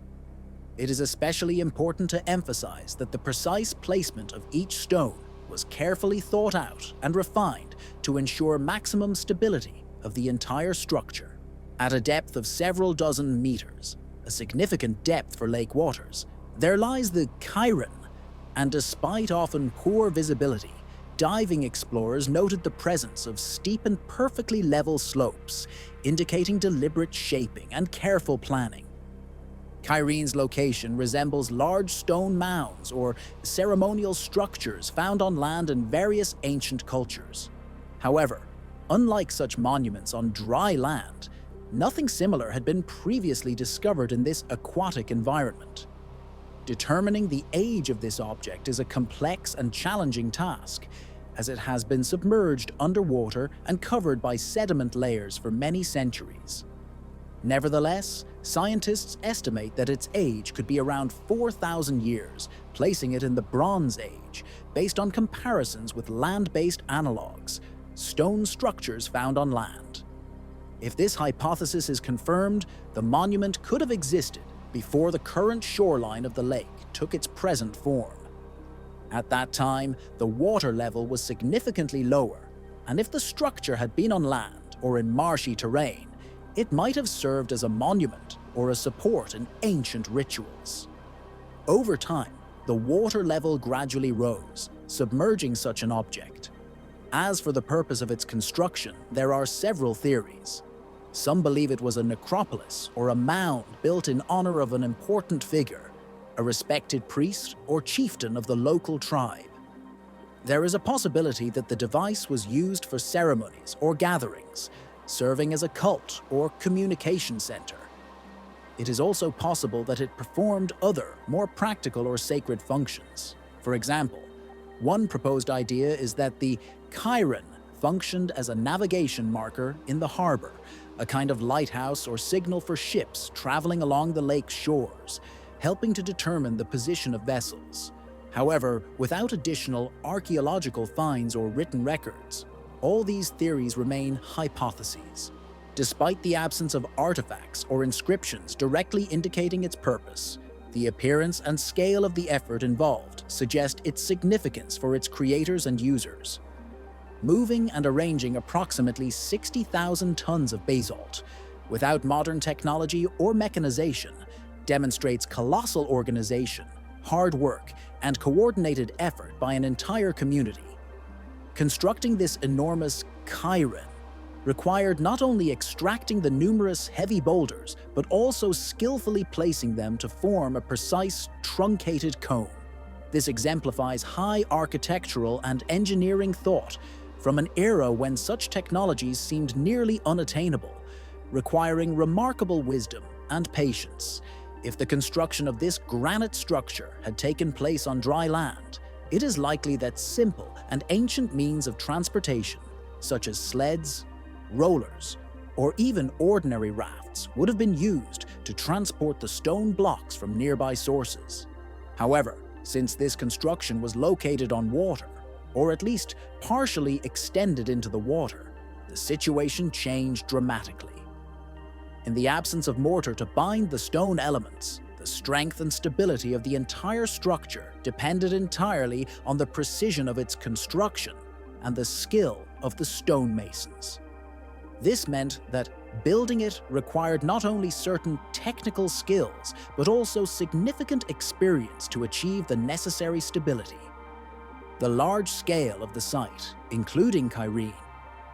It is especially important to emphasize that the precise placement of each stone was carefully thought out and refined to ensure maximum stability of the entire structure. At a depth of several dozen meters, a significant depth for lake waters, there lies the chyron, and despite often poor visibility, diving explorers noted the presence of steep and perfectly level slopes, indicating deliberate shaping and careful planning. Chyron's location resembles large stone mounds or ceremonial structures found on land in various ancient cultures. However, unlike such monuments on dry land, nothing similar had been previously discovered in this aquatic environment. Determining the age of this object is a complex and challenging task, as it has been submerged underwater and covered by sediment layers for many centuries. Nevertheless, scientists estimate that its age could be around 4,000 years, placing it in the Bronze Age, based on comparisons with land-based analogues, stone structures found on land. If this hypothesis is confirmed, the monument could have existed before the current shoreline of the lake took its present form. At that time, the water level was significantly lower, and if the structure had been on land or in marshy terrain, it might have served as a monument or a support in ancient rituals. Over time, the water level gradually rose, submerging such an object. As for the purpose of its construction, there are several theories. Some believe it was a necropolis or a mound built in honor of an important figure, a respected priest or chieftain of the local tribe. There is a possibility that the device was used for ceremonies or gatherings, serving as a cult or communication center. It is also possible that it performed other, more practical or sacred functions. For example, one proposed idea is that the chyron functioned as a navigation marker in the harbor, a kind of lighthouse or signal for ships traveling along the lake's shores, helping to determine the position of vessels. However, without additional archaeological finds or written records, all these theories remain hypotheses, despite the absence of artifacts or inscriptions directly indicating its purpose. The appearance and scale of the effort involved suggest its significance for its creators and users. Moving and arranging approximately 60,000 tons of basalt, without modern technology or mechanization, demonstrates colossal organization, hard work, and coordinated effort by an entire community. Constructing this enormous cairn required not only extracting the numerous heavy boulders, but also skillfully placing them to form a precise, truncated cone. This exemplifies high architectural and engineering thought from an era when such technologies seemed nearly unattainable, requiring remarkable wisdom and patience. If the construction of this granite structure had taken place on dry land, it is likely that simple and ancient means of transportation, such as sleds, rollers, or even ordinary rafts, would have been used to transport the stone blocks from nearby sources. However, since this construction was located on water, or at least partially extended into the water, the situation changed dramatically. In the absence of mortar to bind the stone elements, the strength and stability of the entire structure depended entirely on the precision of its construction and the skill of the stonemasons. This meant that building it required not only certain technical skills, but also significant experience to achieve the necessary stability. The large scale of the site, including Cairn,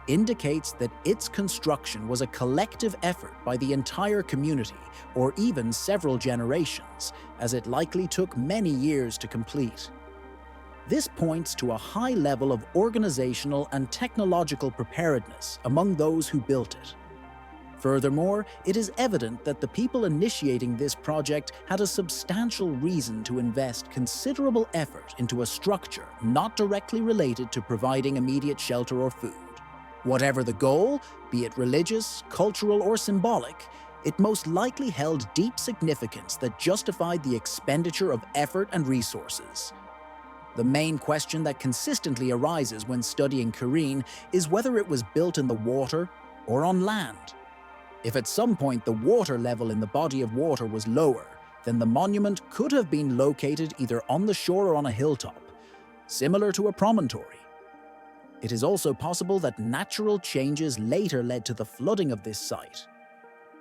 indicates that its construction was a collective effort by the entire community, or even several generations, as it likely took many years to complete. This points to a high level of organizational and technological preparedness among those who built it. Furthermore, it is evident that the people initiating this project had a substantial reason to invest considerable effort into a structure not directly related to providing immediate shelter or food. Whatever the goal, be it religious, cultural, or symbolic, it most likely held deep significance that justified the expenditure of effort and resources. The main question that consistently arises when studying Cairn is whether it was built in the water or on land. If at some point the water level in the body of water was lower, then the monument could have been located either on the shore or on a hilltop, similar to a promontory. It is also possible that natural changes later led to the flooding of this site.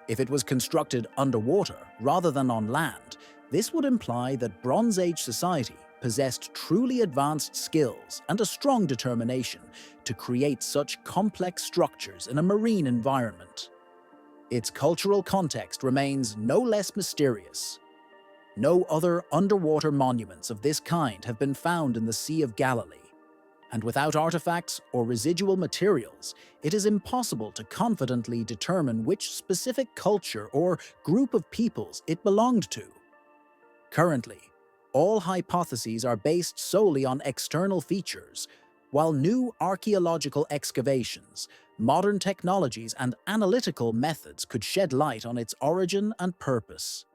If it was constructed underwater rather than on land, this would imply that Bronze Age society possessed truly advanced skills and a strong determination to create such complex structures in a marine environment. Its cultural context remains no less mysterious. No other underwater monuments of this kind have been found in the Sea of Galilee, and without artifacts or residual materials, it is impossible to confidently determine which specific culture or group of peoples it belonged to. Currently, all hypotheses are based solely on external features, while new archaeological excavations, modern technologies, and analytical methods could shed light on its origin and purpose.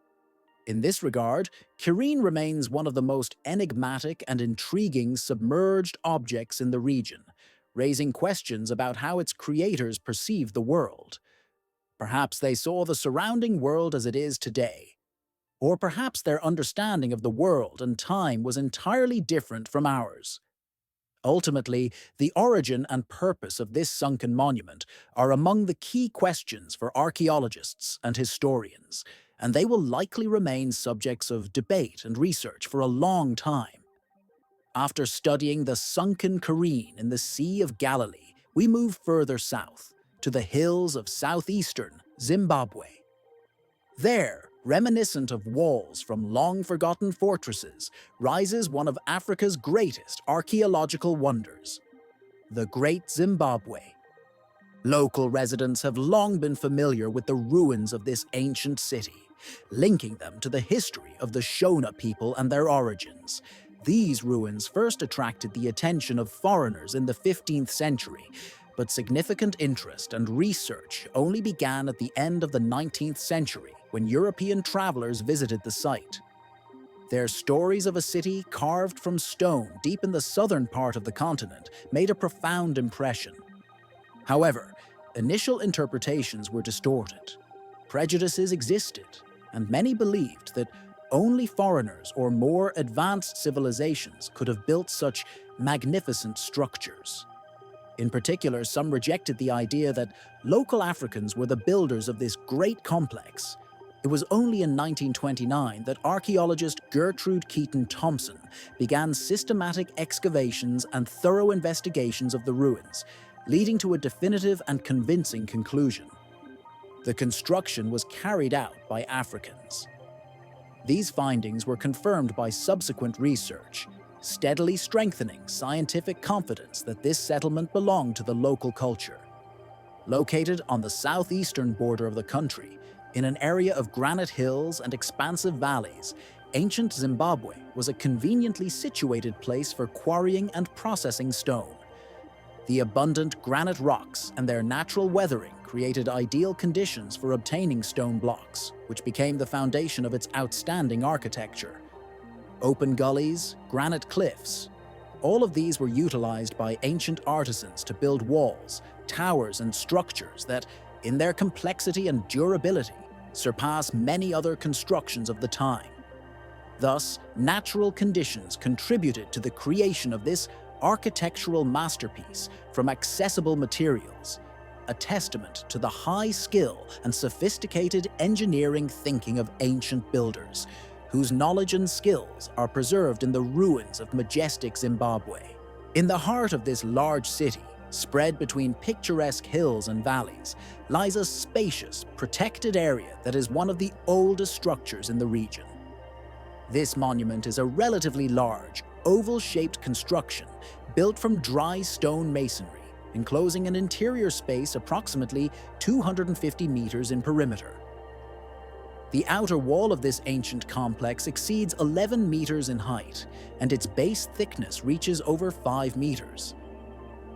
In this regard, Cairn remains one of the most enigmatic and intriguing submerged objects in the region, raising questions about how its creators perceived the world. Perhaps they saw the surrounding world as it is today, or perhaps their understanding of the world and time was entirely different from ours. Ultimately, the origin and purpose of this sunken monument are among the key questions for archaeologists and historians, and they will likely remain subjects of debate and research for a long time. After studying the sunken Cairn in the Sea of Galilee, we move further south, to the hills of southeastern Zimbabwe. There, reminiscent of walls from long-forgotten fortresses, rises one of Africa's greatest archaeological wonders, the Great Zimbabwe. Local residents have long been familiar with the ruins of this ancient city, linking them to the history of the Shona people and their origins. These ruins first attracted the attention of foreigners in the 15th century, but significant interest and research only began at the end of the 19th century when European travelers visited the site. Their stories of a city carved from stone deep in the southern part of the continent made a profound impression. However, initial interpretations were distorted. Prejudices existed, and many believed that only foreigners or more advanced civilizations could have built such magnificent structures. In particular, some rejected the idea that local Africans were the builders of this great complex. It was only in 1929 that archaeologist Gertrude Keaton Thompson began systematic excavations and thorough investigations of the ruins, leading to a definitive and convincing conclusion. The construction was carried out by Africans. These findings were confirmed by subsequent research, steadily strengthening scientific confidence that this settlement belonged to the local culture. Located on the southeastern border of the country, in an area of granite hills and expansive valleys, ancient Zimbabwe was a conveniently situated place for quarrying and processing stone. The abundant granite rocks and their natural weathering created ideal conditions for obtaining stone blocks, which became the foundation of its outstanding architecture. Open gullies, granite cliffs, all of these were utilized by ancient artisans to build walls, towers, and structures that, in their complexity and durability, surpass many other constructions of the time. Thus, natural conditions contributed to the creation of this architectural masterpiece from accessible materials, a testament to the high skill and sophisticated engineering thinking of ancient builders, whose knowledge and skills are preserved in the ruins of majestic Zimbabwe. In the heart of this large city, spread between picturesque hills and valleys, lies a spacious, protected area that is one of the oldest structures in the region. This monument is a relatively large, oval-shaped construction built from dry stone masonry, enclosing an interior space approximately 250 meters in perimeter. The outer wall of this ancient complex exceeds 11 meters in height, and its base thickness reaches over 5 meters.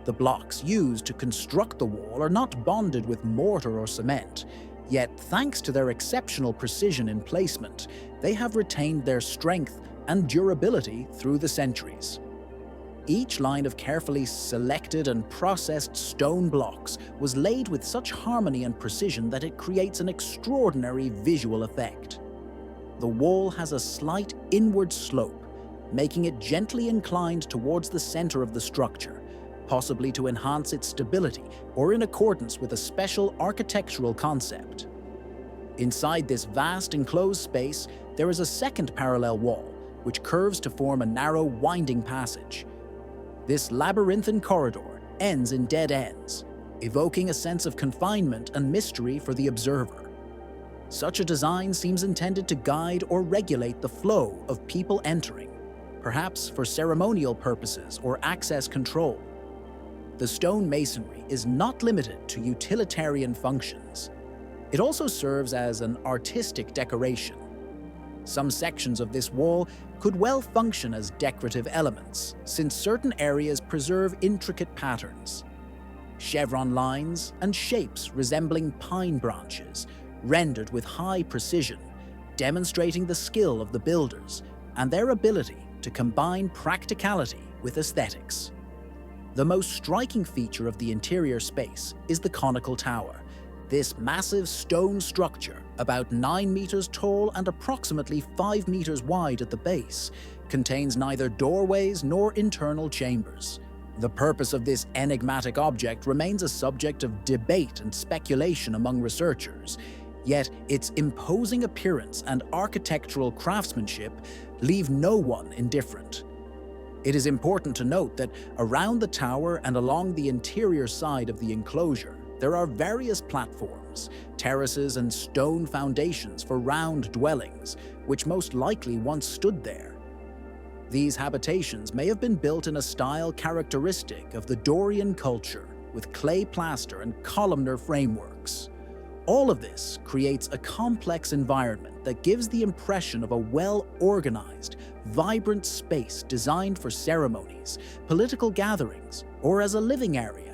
The blocks used to construct the wall are not bonded with mortar or cement, yet thanks to their exceptional precision in placement, they have retained their strength and durability through the centuries. Each line of carefully selected and processed stone blocks was laid with such harmony and precision that it creates an extraordinary visual effect. The wall has a slight inward slope, making it gently inclined towards the center of the structure, possibly to enhance its stability or in accordance with a special architectural concept. Inside this vast enclosed space, there is a second parallel wall, which curves to form a narrow, winding passage. This labyrinthine corridor ends in dead ends, evoking a sense of confinement and mystery for the observer. Such a design seems intended to guide or regulate the flow of people entering, perhaps for ceremonial purposes or access control. The stone masonry is not limited to utilitarian functions. It also serves as an artistic decoration. Some sections of this wall could well function as decorative elements, since certain areas preserve intricate patterns. Chevron lines and shapes resembling pine branches, rendered with high precision, demonstrating the skill of the builders and their ability to combine practicality with aesthetics. The most striking feature of the interior space is the conical tower. This massive stone structure, about 9 meters tall and approximately 5 meters wide at the base, contains neither doorways nor internal chambers. The purpose of this enigmatic object remains a subject of debate and speculation among researchers, yet its imposing appearance and architectural craftsmanship leave no one indifferent. It is important to note that around the tower and along the interior side of the enclosure, there are various platforms, terraces, and stone foundations for round dwellings, which most likely once stood there. These habitations may have been built in a style characteristic of the Dorian culture, with clay plaster and columnar frameworks. All of this creates a complex environment that gives the impression of a well-organized, vibrant space designed for ceremonies, political gatherings, or as a living area.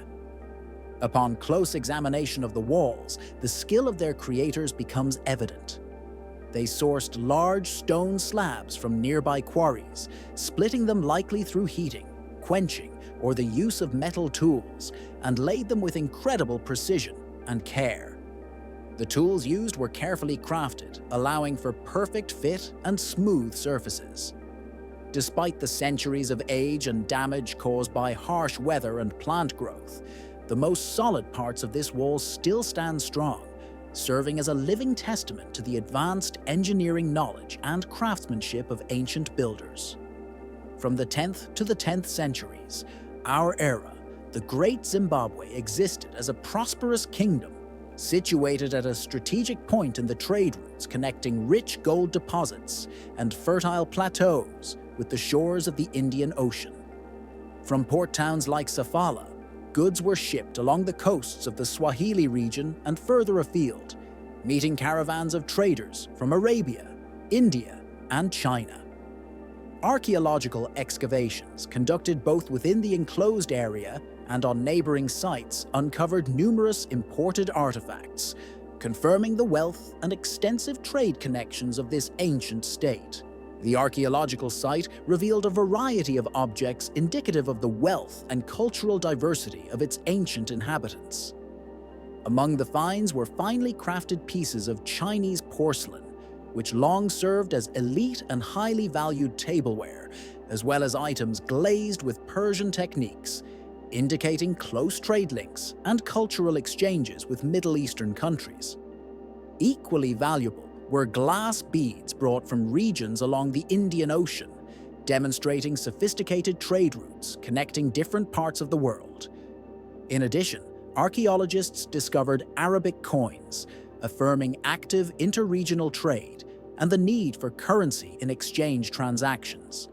Upon close examination of the walls, the skill of their creators becomes evident. They sourced large stone slabs from nearby quarries, splitting them likely through heating, quenching, or the use of metal tools, and laid them with incredible precision and care. The tools used were carefully crafted, allowing for perfect fit and smooth surfaces. Despite the centuries of age and damage caused by harsh weather and plant growth, the most solid parts of this wall still stand strong, serving as a living testament to the advanced engineering knowledge and craftsmanship of ancient builders. From the 10th to the 10th centuries, our era, the Great Zimbabwe existed as a prosperous kingdom, situated at a strategic point in the trade routes connecting rich gold deposits and fertile plateaus with the shores of the Indian Ocean. From port towns like Sofala, goods were shipped along the coasts of the Swahili region and further afield, meeting caravans of traders from Arabia, India, and China. Archaeological excavations conducted both within the enclosed area and on neighboring sites uncovered numerous imported artifacts, confirming the wealth and extensive trade connections of this ancient state. The archaeological site revealed a variety of objects indicative of the wealth and cultural diversity of its ancient inhabitants. Among the finds were finely crafted pieces of Chinese porcelain, which long served as elite and highly valued tableware, as well as items glazed with Persian techniques, indicating close trade links and cultural exchanges with Middle Eastern countries. Equally valuable were glass beads brought from regions along the Indian Ocean, demonstrating sophisticated trade routes connecting different parts of the world. In addition, archaeologists discovered Arabic coins, affirming active interregional trade and the need for currency in exchange transactions.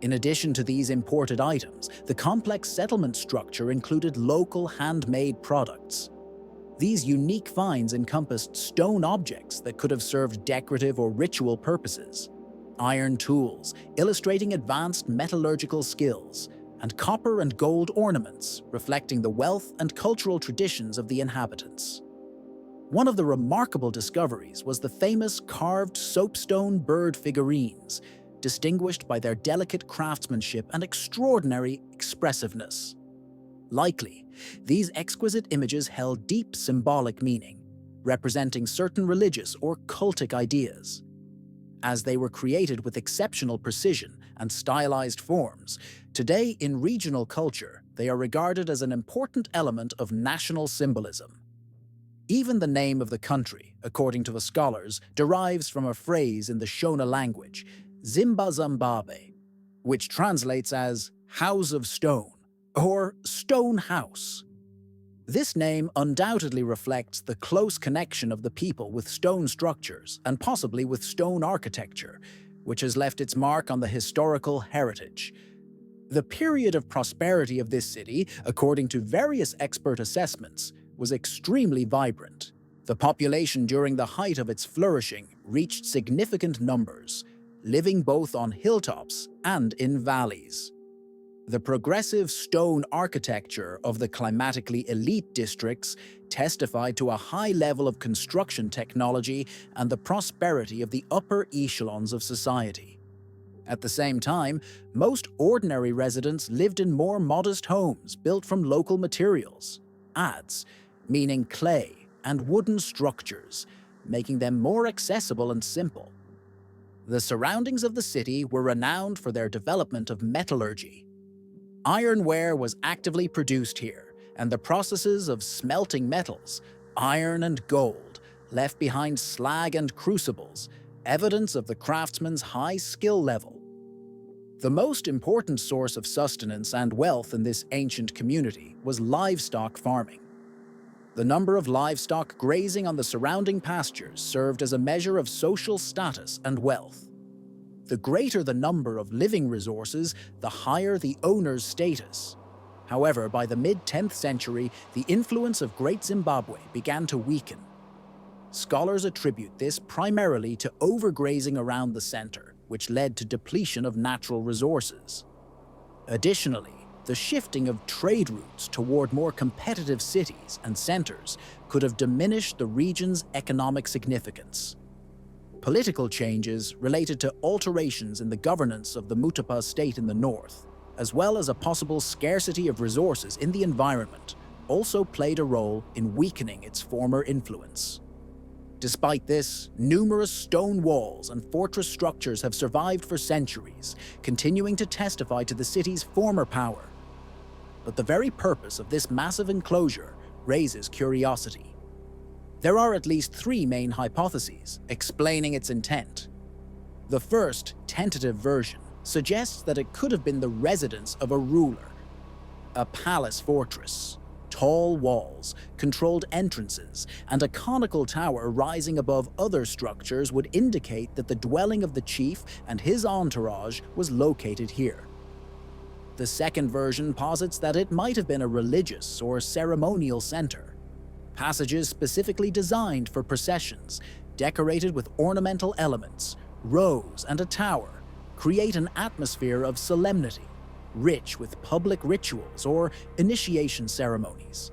In addition to these imported items, the complex settlement structure included local handmade products. These unique finds encompassed stone objects that could have served decorative or ritual purposes, iron tools illustrating advanced metallurgical skills, and copper and gold ornaments reflecting the wealth and cultural traditions of the inhabitants. One of the remarkable discoveries was the famous carved soapstone bird figurines, distinguished by their delicate craftsmanship and extraordinary expressiveness. Likely, these exquisite images held deep symbolic meaning, representing certain religious or cultic ideas. As they were created with exceptional precision and stylized forms, today in regional culture, they are regarded as an important element of national symbolism. Even the name of the country, according to the scholars, derives from a phrase in the Shona language, Zimbabwe, which translates as House of Stone or Stone House. This name undoubtedly reflects the close connection of the people with stone structures and possibly with stone architecture, which has left its mark on the historical heritage. The period of prosperity of this city, according to various expert assessments, was extremely vibrant. The population during the height of its flourishing reached significant numbers, living both on hilltops and in valleys. The progressive stone architecture of the climatically elite districts testified to a high level of construction technology and the prosperity of the upper echelons of society. At the same time, most ordinary residents lived in more modest homes built from local materials, adze, meaning clay, and wooden structures, making them more accessible and simple. The surroundings of the city were renowned for their development of metallurgy. Ironware was actively produced here, and the processes of smelting metals, iron and gold, left behind slag and crucibles, evidence of the craftsman's high skill level. The most important source of sustenance and wealth in this ancient community was livestock farming. The number of livestock grazing on the surrounding pastures served as a measure of social status and wealth. The greater the number of living resources, the higher the owner's status. However, by the mid-10th century, the influence of Great Zimbabwe began to weaken. Scholars attribute this primarily to overgrazing around the center, which led to depletion of natural resources. Additionally, the shifting of trade routes toward more competitive cities and centers could have diminished the region's economic significance. Political changes related to alterations in the governance of the Mutapa state in the north, as well as a possible scarcity of resources in the environment, also played a role in weakening its former influence. Despite this, numerous stone walls and fortress structures have survived for centuries, continuing to testify to the city's former power. But the very purpose of this massive enclosure raises curiosity. There are at least three main hypotheses explaining its intent. The first, tentative version, suggests that it could have been the residence of a ruler, a palace fortress. Tall walls, controlled entrances, and a conical tower rising above other structures would indicate that the dwelling of the chief and his entourage was located here. The second version posits that it might have been a religious or ceremonial center. Passages specifically designed for processions, decorated with ornamental elements, rows, and a tower, create an atmosphere of solemnity, rich with public rituals or initiation ceremonies.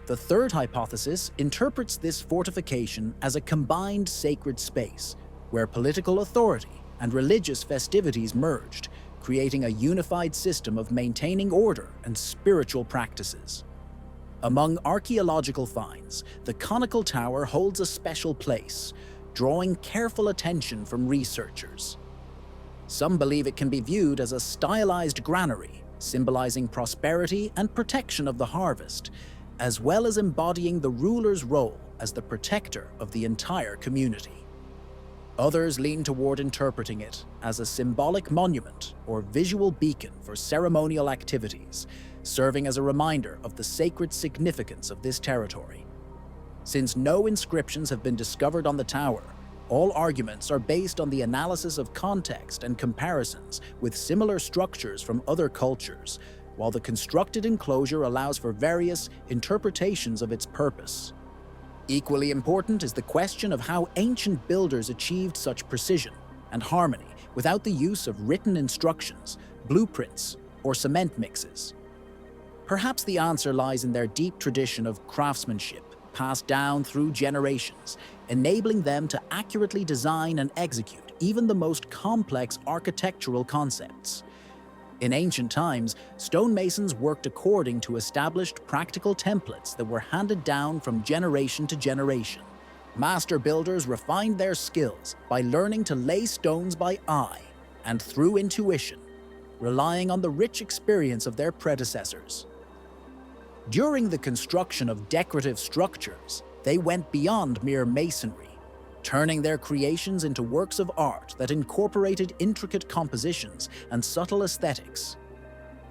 The third hypothesis interprets this fortification as a combined sacred space, where political authority and religious festivities merged, creating a unified system of maintaining order and spiritual practices. Among archaeological finds, the conical tower holds a special place, drawing careful attention from researchers. Some believe it can be viewed as a stylized granary, symbolizing prosperity and protection of the harvest, as well as embodying the ruler's role as the protector of the entire community. Others lean toward interpreting it as a symbolic monument or visual beacon for ceremonial activities, serving as a reminder of the sacred significance of this territory. Since no inscriptions have been discovered on the tower, all arguments are based on the analysis of context and comparisons with similar structures from other cultures, while the constructed enclosure allows for various interpretations of its purpose. Equally important is the question of how ancient builders achieved such precision and harmony without the use of written instructions, blueprints, or cement mixes. Perhaps the answer lies in their deep tradition of craftsmanship, passed down through generations, enabling them to accurately design and execute even the most complex architectural concepts. In ancient times, stonemasons worked according to established practical templates that were handed down from generation to generation. Master builders refined their skills by learning to lay stones by eye and through intuition, relying on the rich experience of their predecessors. During the construction of decorative structures, they went beyond mere masonry, turning their creations into works of art that incorporated intricate compositions and subtle aesthetics.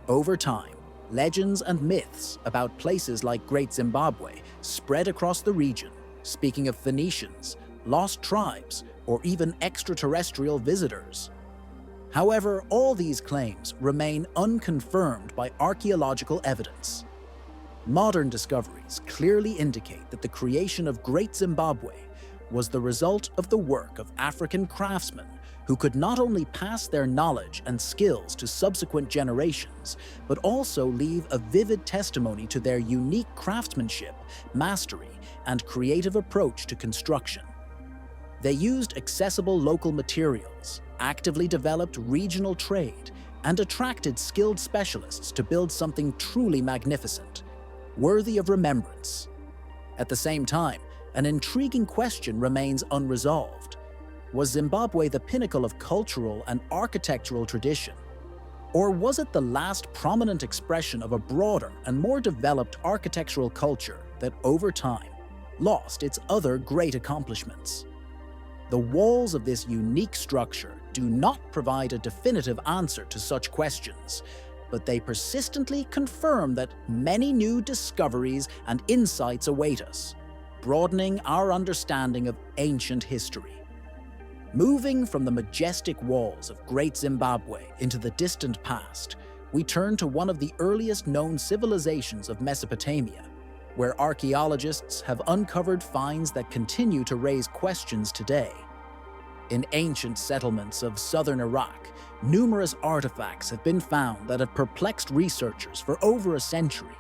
Over time, legends and myths about places like Great Zimbabwe spread across the region, speaking of Phoenicians, lost tribes, or even extraterrestrial visitors. However, all these claims remain unconfirmed by archaeological evidence. Modern discoveries clearly indicate that the creation of Great Zimbabwe was the result of the work of African craftsmen who could not only pass their knowledge and skills to subsequent generations, but also leave a vivid testimony to their unique craftsmanship, mastery, and creative approach to construction. They used accessible local materials, actively developed regional trade, and attracted skilled specialists to build something truly magnificent, worthy of remembrance. At the same time, an intriguing question remains unresolved. Was Zimbabwe the pinnacle of cultural and architectural tradition? Or was it the last prominent expression of a broader and more developed architectural culture that, over time, lost its other great accomplishments? The walls of this unique structure do not provide a definitive answer to such questions, but they persistently confirm that many new discoveries and insights await us, broadening our understanding of ancient history. Moving from the majestic walls of Great Zimbabwe into the distant past, we turn to one of the earliest known civilizations of Mesopotamia, where archaeologists have uncovered finds that continue to raise questions today. In ancient settlements of southern Iraq, numerous artifacts have been found that have perplexed researchers for over a century.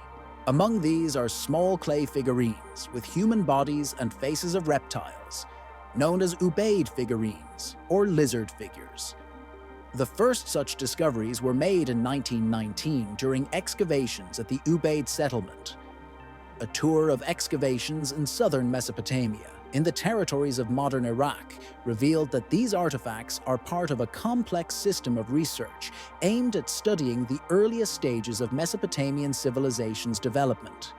Among these are small clay figurines with human bodies and faces of reptiles, known as Ubaid figurines, or lizard figures. The first such discoveries were made in 1919 during excavations at the Ubaid settlement. A tour of excavations in southern Mesopotamia, in the territories of modern Iraq, revealed that these artifacts are part of a complex system of research aimed at studying the earliest stages of Mesopotamian civilization's development.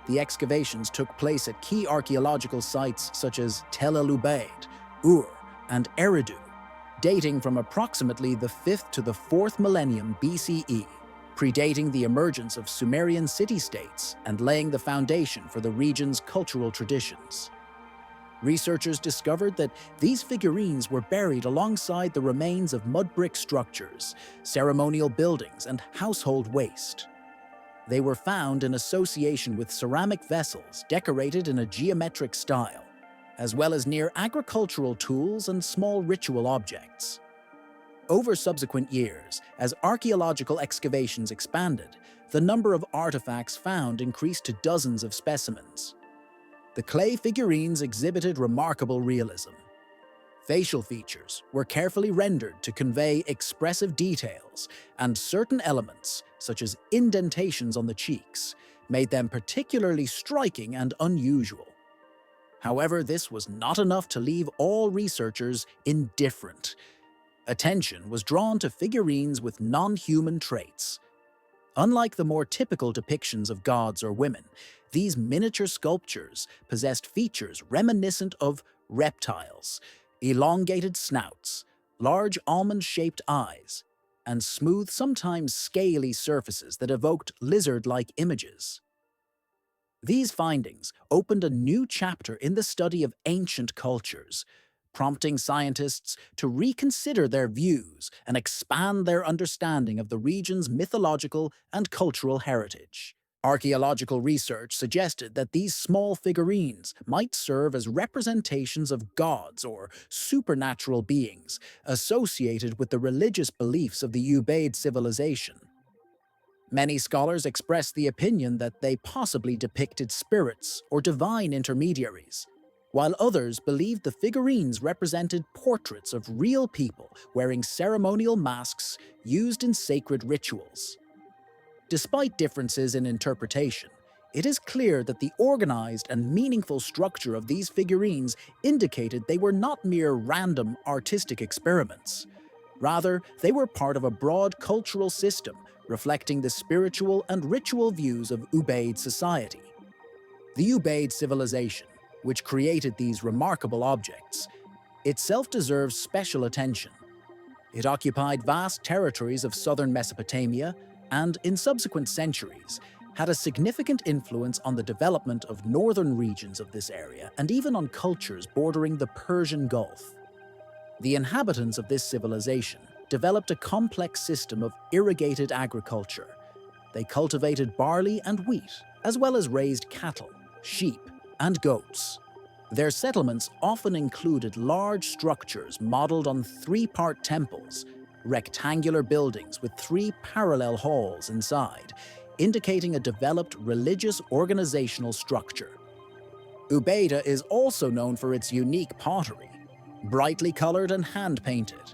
The excavations took place at key archaeological sites such as Tel el-Ubaid, Ur, and Eridu, dating from approximately the 5th to the 4th millennium BCE, predating the emergence of Sumerian city-states and laying the foundation for the region's cultural traditions. Researchers discovered that these figurines were buried alongside the remains of mud brick structures, ceremonial buildings, and household waste. They were found in association with ceramic vessels decorated in a geometric style, as well as near agricultural tools and small ritual objects. Over subsequent years, as archaeological excavations expanded, the number of artifacts found increased to dozens of specimens. The clay figurines exhibited remarkable realism. Facial features were carefully rendered to convey expressive details, and certain elements, such as indentations on the cheeks, made them particularly striking and unusual. However, this was not enough to leave all researchers indifferent. Attention was drawn to figurines with non-human traits. Unlike the more typical depictions of gods or women, these miniature sculptures possessed features reminiscent of reptiles, elongated snouts, large almond-shaped eyes, and smooth, sometimes scaly surfaces that evoked lizard-like images. These findings opened a new chapter in the study of ancient cultures, prompting scientists to reconsider their views and expand their understanding of the region's mythological and cultural heritage. Archaeological research suggested that these small figurines might serve as representations of gods or supernatural beings associated with the religious beliefs of the Ubaid civilization. Many scholars expressed the opinion that they possibly depicted spirits or divine intermediaries, while others believed the figurines represented portraits of real people wearing ceremonial masks used in sacred rituals. Despite differences in interpretation, it is clear that the organized and meaningful structure of these figurines indicated they were not mere random artistic experiments. Rather, they were part of a broad cultural system reflecting the spiritual and ritual views of Ubaid society. The Ubaid civilization, which created these remarkable objects, itself deserves special attention. It occupied vast territories of southern Mesopotamia and, in subsequent centuries, had a significant influence on the development of northern regions of this area and even on cultures bordering the Persian Gulf. The inhabitants of this civilization developed a complex system of irrigated agriculture. They cultivated barley and wheat, as well as raised cattle, sheep, and goats. Their settlements often included large structures modeled on three-part temples, rectangular buildings with 3 parallel halls inside, indicating a developed religious organizational structure. Ubaida is also known for its unique pottery, brightly colored and hand-painted.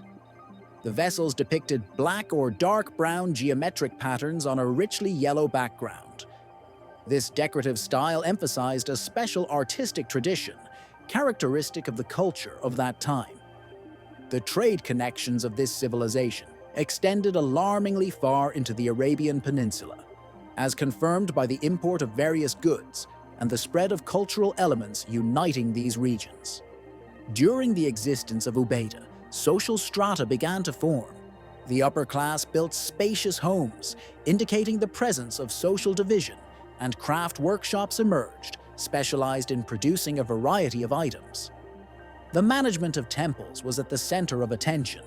The vessels depicted black or dark brown geometric patterns on a richly yellow background. This decorative style emphasized a special artistic tradition, characteristic of the culture of that time. The trade connections of this civilization extended alarmingly far into the Arabian Peninsula, as confirmed by the import of various goods and the spread of cultural elements uniting these regions. During the existence of Ubaida, social strata began to form. The upper class built spacious homes, indicating the presence of social division, and craft workshops emerged, specialized in producing a variety of items. The management of temples was at the center of attention,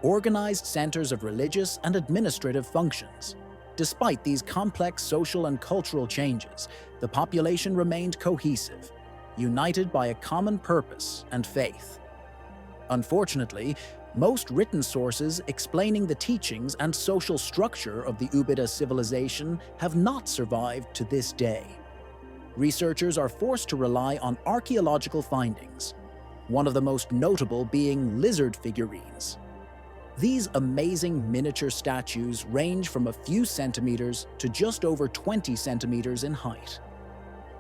organized centers of religious and administrative functions. Despite these complex social and cultural changes, the population remained cohesive, united by a common purpose and faith. Unfortunately, most written sources explaining the teachings and social structure of the Ubaida civilization have not survived to this day. Researchers are forced to rely on archaeological findings. one of the most notable being lizard figurines. These amazing miniature statues range from a few centimeters to just over 20 centimeters in height.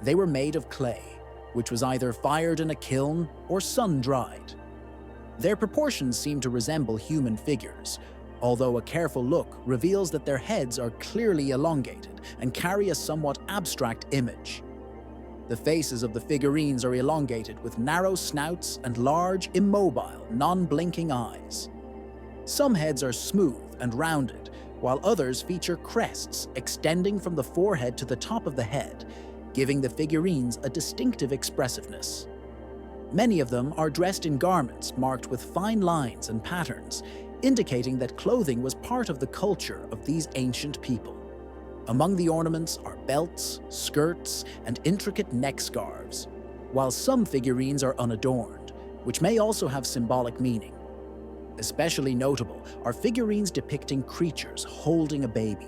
They were made of clay, which was either fired in a kiln or sun-dried. Their proportions seem to resemble human figures, although a careful look reveals that their heads are clearly elongated and carry a somewhat abstract image. The faces of the figurines are elongated with narrow snouts and large, immobile, non-blinking eyes. Some heads are smooth and rounded, while others feature crests extending from the forehead to the top of the head, giving the figurines a distinctive expressiveness. Many of them are dressed in garments marked with fine lines and patterns, indicating that clothing was part of the culture of these ancient people. Among the ornaments are belts, skirts, and intricate neck scarves, while some figurines are unadorned, which may also have symbolic meaning. Especially notable are figurines depicting creatures holding a baby.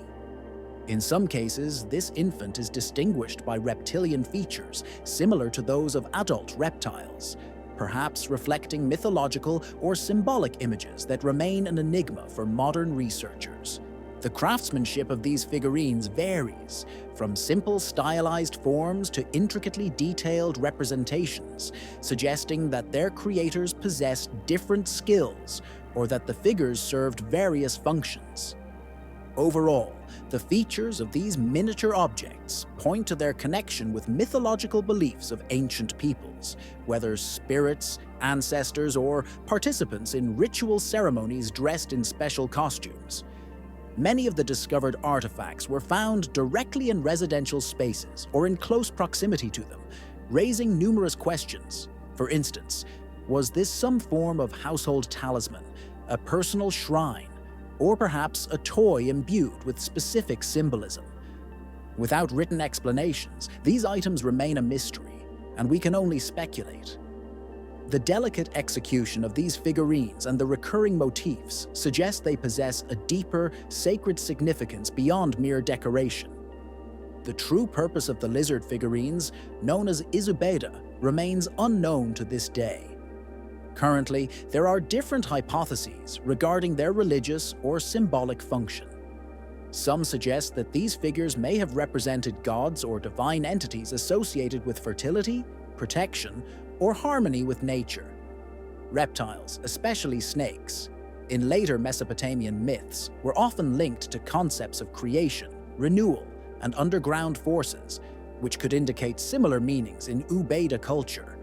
In some cases, this infant is distinguished by reptilian features similar to those of adult reptiles, perhaps reflecting mythological or symbolic images that remain an enigma for modern researchers. The craftsmanship of these figurines varies, from simple stylized forms to intricately detailed representations, suggesting that their creators possessed different skills or that the figures served various functions. Overall, the features of these miniature objects point to their connection with mythological beliefs of ancient peoples, whether spirits, ancestors, or participants in ritual ceremonies dressed in special costumes. Many of the discovered artifacts were found directly in residential spaces or in close proximity to them, raising numerous questions. For instance, was this some form of household talisman, a personal shrine, or perhaps a toy imbued with specific symbolism? Without written explanations, these items remain a mystery, and we can only speculate. The delicate execution of these figurines and the recurring motifs suggest they possess a deeper, sacred significance beyond mere decoration. The true purpose of the lizard figurines, known as izubeda, remains unknown to this day. Currently, there are different hypotheses regarding their religious or symbolic function. Some suggest that these figures may have represented gods or divine entities associated with fertility, protection, or harmony with nature. Reptiles, especially snakes, in later Mesopotamian myths, were often linked to concepts of creation, renewal, and underground forces, which could indicate similar meanings in Ubeda culture.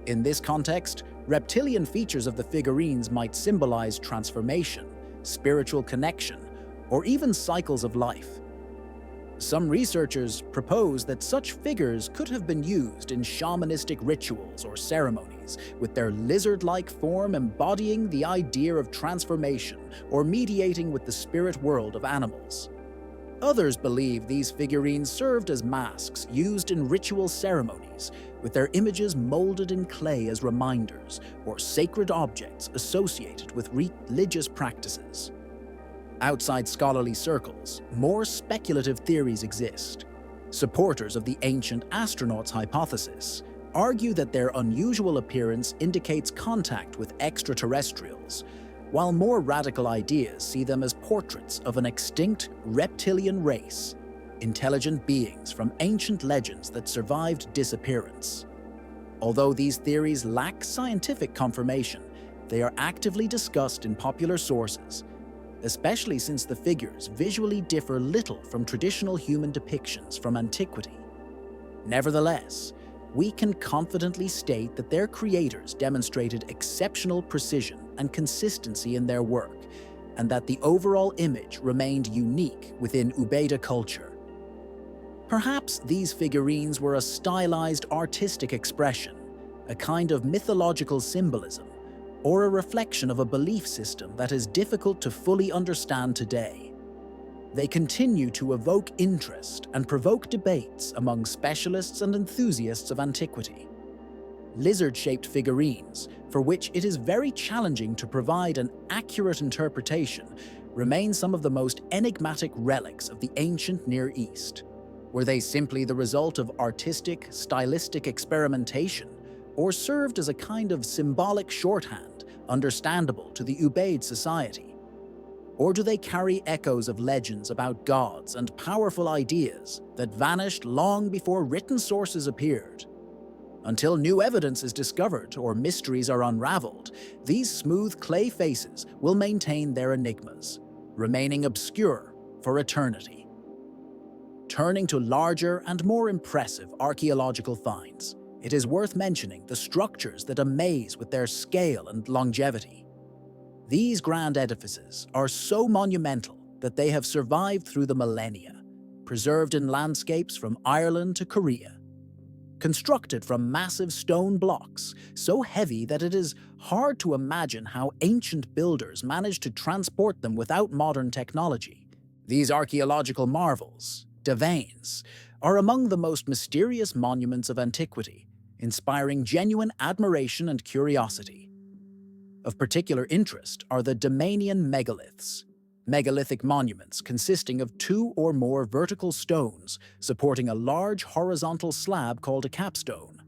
In this context, reptilian features of the figurines might symbolize transformation, spiritual connection, or even cycles of life. Some researchers propose that such figures could have been used in shamanistic rituals or ceremonies, with their lizard-like form embodying the idea of transformation or mediating with the spirit world of animals. Others believe these figurines served as masks used in ritual ceremonies, with their images molded in clay as reminders or sacred objects associated with religious practices. Outside scholarly circles, more speculative theories exist. Supporters of the ancient astronauts hypothesis argue that their unusual appearance indicates contact with extraterrestrials, while more radical ideas see them as portraits of an extinct reptilian race, intelligent beings from ancient legends that survived disappearance. Although these theories lack scientific confirmation, they are actively discussed in popular sources, especially since the figures visually differ little from traditional human depictions from antiquity. Nevertheless, we can confidently state that their creators demonstrated exceptional precision and consistency in their work, and that the overall image remained unique within Ubeda culture. Perhaps these figurines were a stylized artistic expression, a kind of mythological symbolism, or a reflection of a belief system that is difficult to fully understand today. They continue to evoke interest and provoke debates among specialists and enthusiasts of antiquity. Lizard-shaped figurines, for which it is very challenging to provide an accurate interpretation, remain some of the most enigmatic relics of the ancient Near East. Were they simply the result of artistic, stylistic experimentation, or served as a kind of symbolic shorthand understandable to the Ubaid society? Or do they carry echoes of legends about gods and powerful ideas that vanished long before written sources appeared? Until new evidence is discovered or mysteries are unraveled, these smooth clay faces will maintain their enigmas, remaining obscure for eternity. Turning to larger and more impressive archaeological finds, it is worth mentioning the structures that amaze with their scale and longevity. These grand edifices are so monumental that they have survived through the millennia, preserved in landscapes from Ireland to Korea. Constructed from massive stone blocks, so heavy that it is hard to imagine how ancient builders managed to transport them without modern technology. These archaeological marvels, domains, are among the most mysterious monuments of antiquity, inspiring genuine admiration and curiosity. Of particular interest are the Damanian megaliths, megalithic monuments consisting of two or more vertical stones supporting a large horizontal slab called a capstone.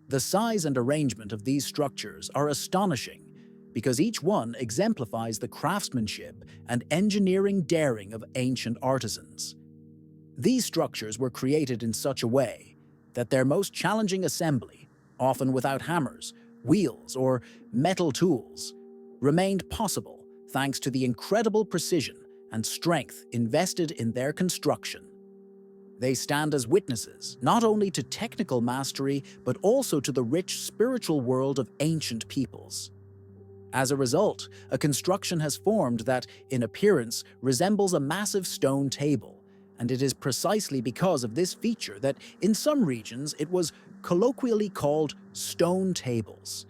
The size and arrangement of these structures are astonishing because each one exemplifies the craftsmanship and engineering daring of ancient artisans. These structures were created in such a way that their most challenging assembly, often without hammers, wheels, or metal tools, remained possible thanks to the incredible precision and strength invested in their construction. They stand as witnesses not only to technical mastery but also to the rich spiritual world of ancient peoples. As a result, a construction has formed that, in appearance, resembles a massive stone table, and it is precisely because of this feature that, in some regions, it was colloquially called stone tables.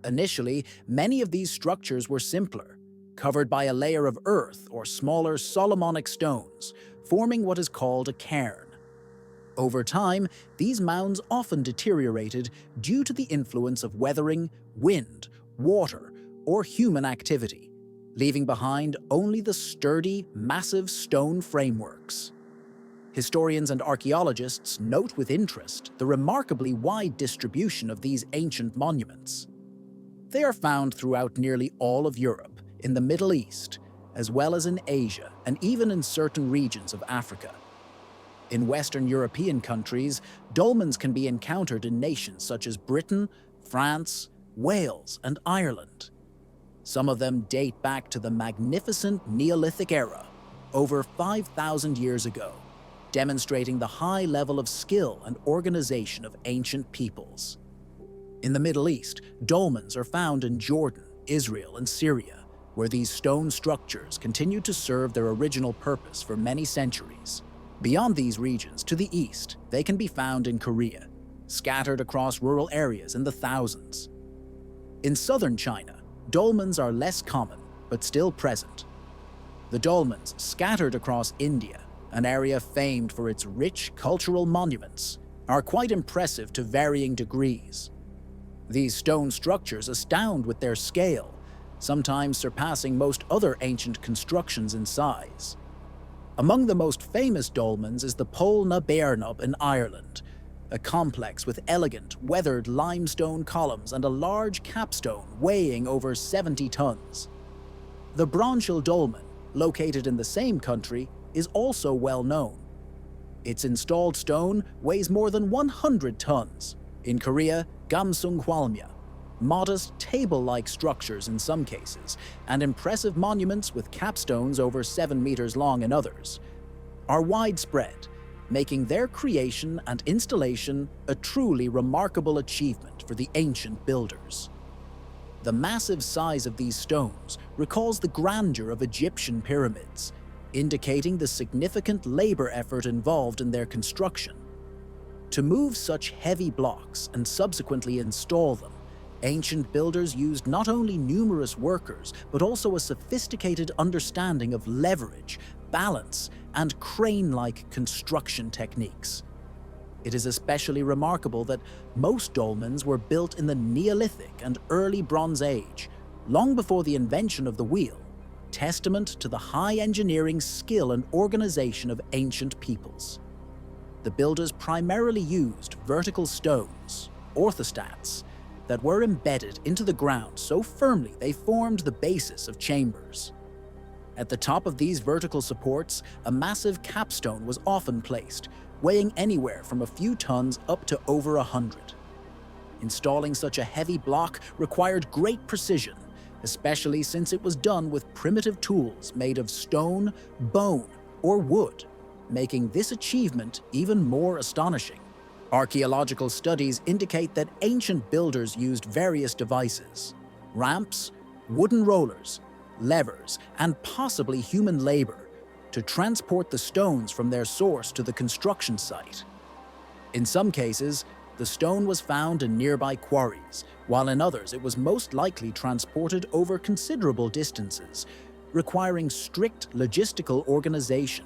Initially, many of these structures were simpler, covered by a layer of earth or smaller Solomonic stones, forming what is called a cairn. Over time, these mounds often deteriorated due to the influence of weathering, wind, water, or human activity, leaving behind only the sturdy, massive stone frameworks. Historians and archaeologists note with interest the remarkably wide distribution of these ancient monuments. They are found throughout nearly all of Europe, in the Middle East, as well as in Asia and even in certain regions of Africa. In Western European countries, dolmens can be encountered in nations such as Britain, France, Wales, and Ireland. Some of them date back to the magnificent Neolithic era, over 5,000 years ago, demonstrating the high level of skill and organization of ancient peoples. In the Middle East, dolmens are found in Jordan, Israel, and Syria, where these stone structures continue to serve their original purpose for many centuries. Beyond these regions, to the east, they can be found in Korea, scattered across rural areas in the thousands. In southern China, dolmens are less common, but still present. The dolmens scattered across India, an area famed for its rich cultural monuments, are quite impressive to varying degrees. These stone structures astound with their scale, sometimes surpassing most other ancient constructions in size. Among the most famous dolmens is the Pól na Bearnub in Ireland, a complex with elegant, weathered limestone columns and a large capstone weighing over 70 tons. The Bronchial dolmen, located in the same country, is also well known. Its installed stone weighs more than 100 tons. In Korea, Gamsung Hwalmya, modest table-like structures in some cases, and impressive monuments with capstones over 7 meters long in others, are widespread, making their creation and installation a truly remarkable achievement for the ancient builders. The massive size of these stones recalls the grandeur of Egyptian pyramids, indicating the significant labor effort involved in their construction. To move such heavy blocks and subsequently install them, ancient builders used not only numerous workers, but also a sophisticated understanding of leverage, balance, and crane-like construction techniques. It is especially remarkable that most dolmens were built in the Neolithic and early Bronze Age, long before the invention of the wheel, testament to the high engineering skill and organization of ancient peoples. The builders primarily used vertical stones, orthostats that were embedded into the ground so firmly they formed the basis of chambers. At the top of these vertical supports, a massive capstone was often placed, weighing anywhere from a few tons up to over 100. Installing such a heavy block required great precision, especially since it was done with primitive tools made of stone, bone, or wood, making this achievement even more astonishing. Archaeological studies indicate that ancient builders used various devices: ramps, wooden rollers, levers, and possibly human labor to transport the stones from their source to the construction site. In some cases, the stone was found in nearby quarries, while in others it was most likely transported over considerable distances, requiring strict logistical organization.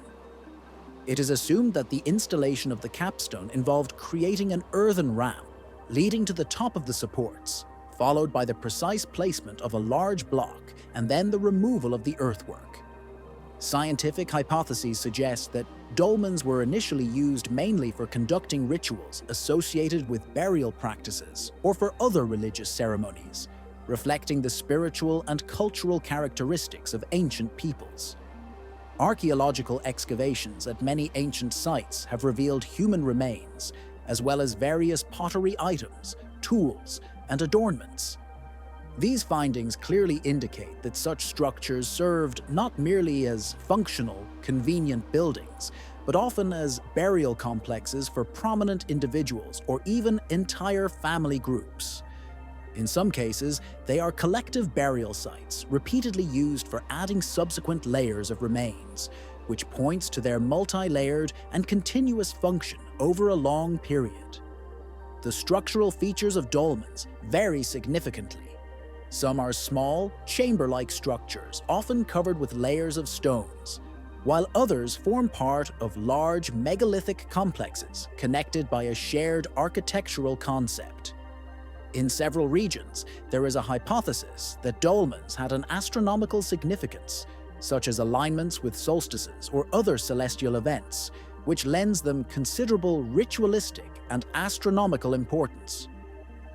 It is assumed that the installation of the capstone involved creating an earthen ramp leading to the top of the supports, followed by the precise placement of a large block and then the removal of the earthwork. Scientific hypotheses suggest that dolmens were initially used mainly for conducting rituals associated with burial practices or for other religious ceremonies, reflecting the spiritual and cultural characteristics of ancient peoples. Archaeological excavations at many ancient sites have revealed human remains, as well as various pottery items, tools, and adornments. These findings clearly indicate that such structures served not merely as functional, convenient buildings, but often as burial complexes for prominent individuals or even entire family groups. In some cases, they are collective burial sites repeatedly used for adding subsequent layers of remains, which points to their multi-layered and continuous function over a long period. The structural features of dolmens vary significantly. Some are small, chamber-like structures, often covered with layers of stones, while others form part of large megalithic complexes connected by a shared architectural concept. In several regions, there is a hypothesis that dolmens had an astronomical significance, such as alignments with solstices or other celestial events, which lends them considerable ritualistic and astronomical importance.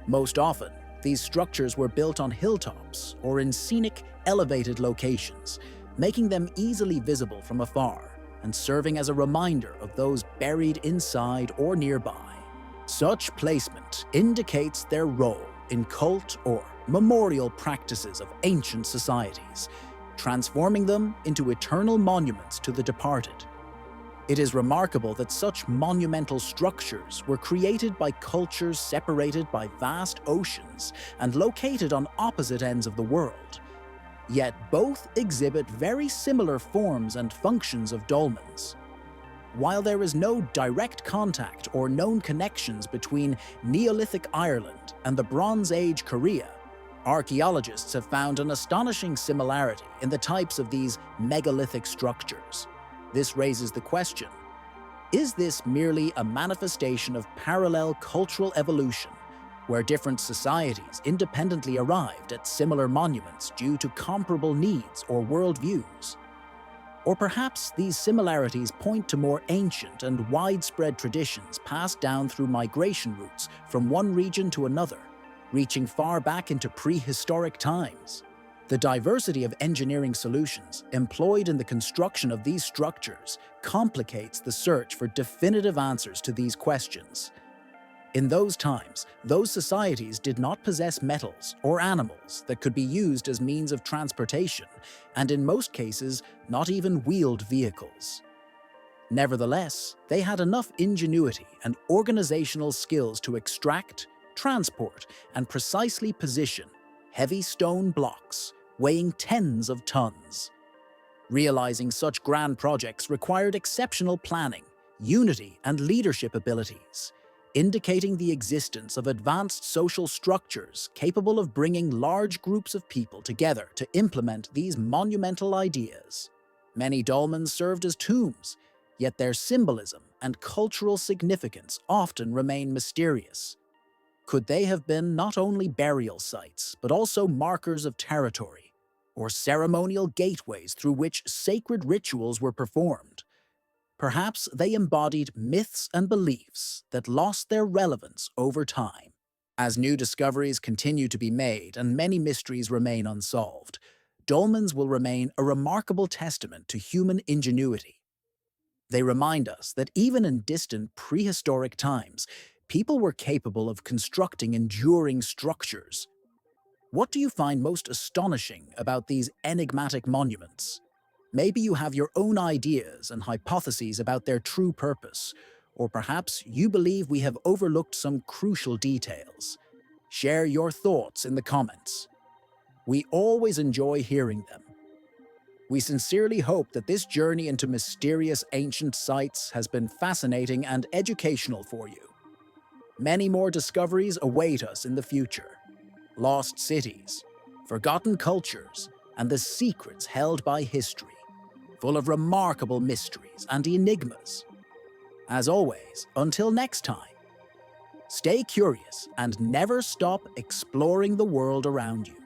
Most often, these structures were built on hilltops or in scenic, elevated locations, making them easily visible from afar and serving as a reminder of those buried inside or nearby. Such placement indicates their role in cult or memorial practices of ancient societies, transforming them into eternal monuments to the departed. It is remarkable that such monumental structures were created by cultures separated by vast oceans and located on opposite ends of the world. Yet both exhibit very similar forms and functions of dolmens. While there is no direct contact or known connections between Neolithic Ireland and the Bronze Age Korea, archaeologists have found an astonishing similarity in the types of these megalithic structures. This raises the question: is this merely a manifestation of parallel cultural evolution, where different societies independently arrived at similar monuments due to comparable needs or worldviews? Or perhaps these similarities point to more ancient and widespread traditions passed down through migration routes from one region to another, reaching far back into prehistoric times. The diversity of engineering solutions employed in the construction of these structures complicates the search for definitive answers to these questions. In those times, those societies did not possess metals or animals that could be used as means of transportation, and in most cases, not even wheeled vehicles. Nevertheless, they had enough ingenuity and organizational skills to extract, transport, and precisely position heavy stone blocks weighing tens of tons. Realizing such grand projects required exceptional planning, unity, and leadership abilities, indicating the existence of advanced social structures capable of bringing large groups of people together to implement these monumental ideas. Many dolmens served as tombs, yet their symbolism and cultural significance often remain mysterious. Could they have been not only burial sites, but also markers of territory, or ceremonial gateways through which sacred rituals were performed? Perhaps they embodied myths and beliefs that lost their relevance over time. As new discoveries continue to be made and many mysteries remain unsolved, dolmens will remain a remarkable testament to human ingenuity. They remind us that even in distant prehistoric times, people were capable of constructing enduring structures. What do you find most astonishing about these enigmatic monuments? Maybe you have your own ideas and hypotheses about their true purpose, or perhaps you believe we have overlooked some crucial details. Share your thoughts in the comments. We always enjoy hearing them. We sincerely hope that this journey into mysterious ancient sites has been fascinating and educational for you. Many more discoveries await us in the future. Lost cities, forgotten cultures, and the secrets held by history, full of remarkable mysteries and enigmas. As always, until next time, stay curious and never stop exploring the world around you.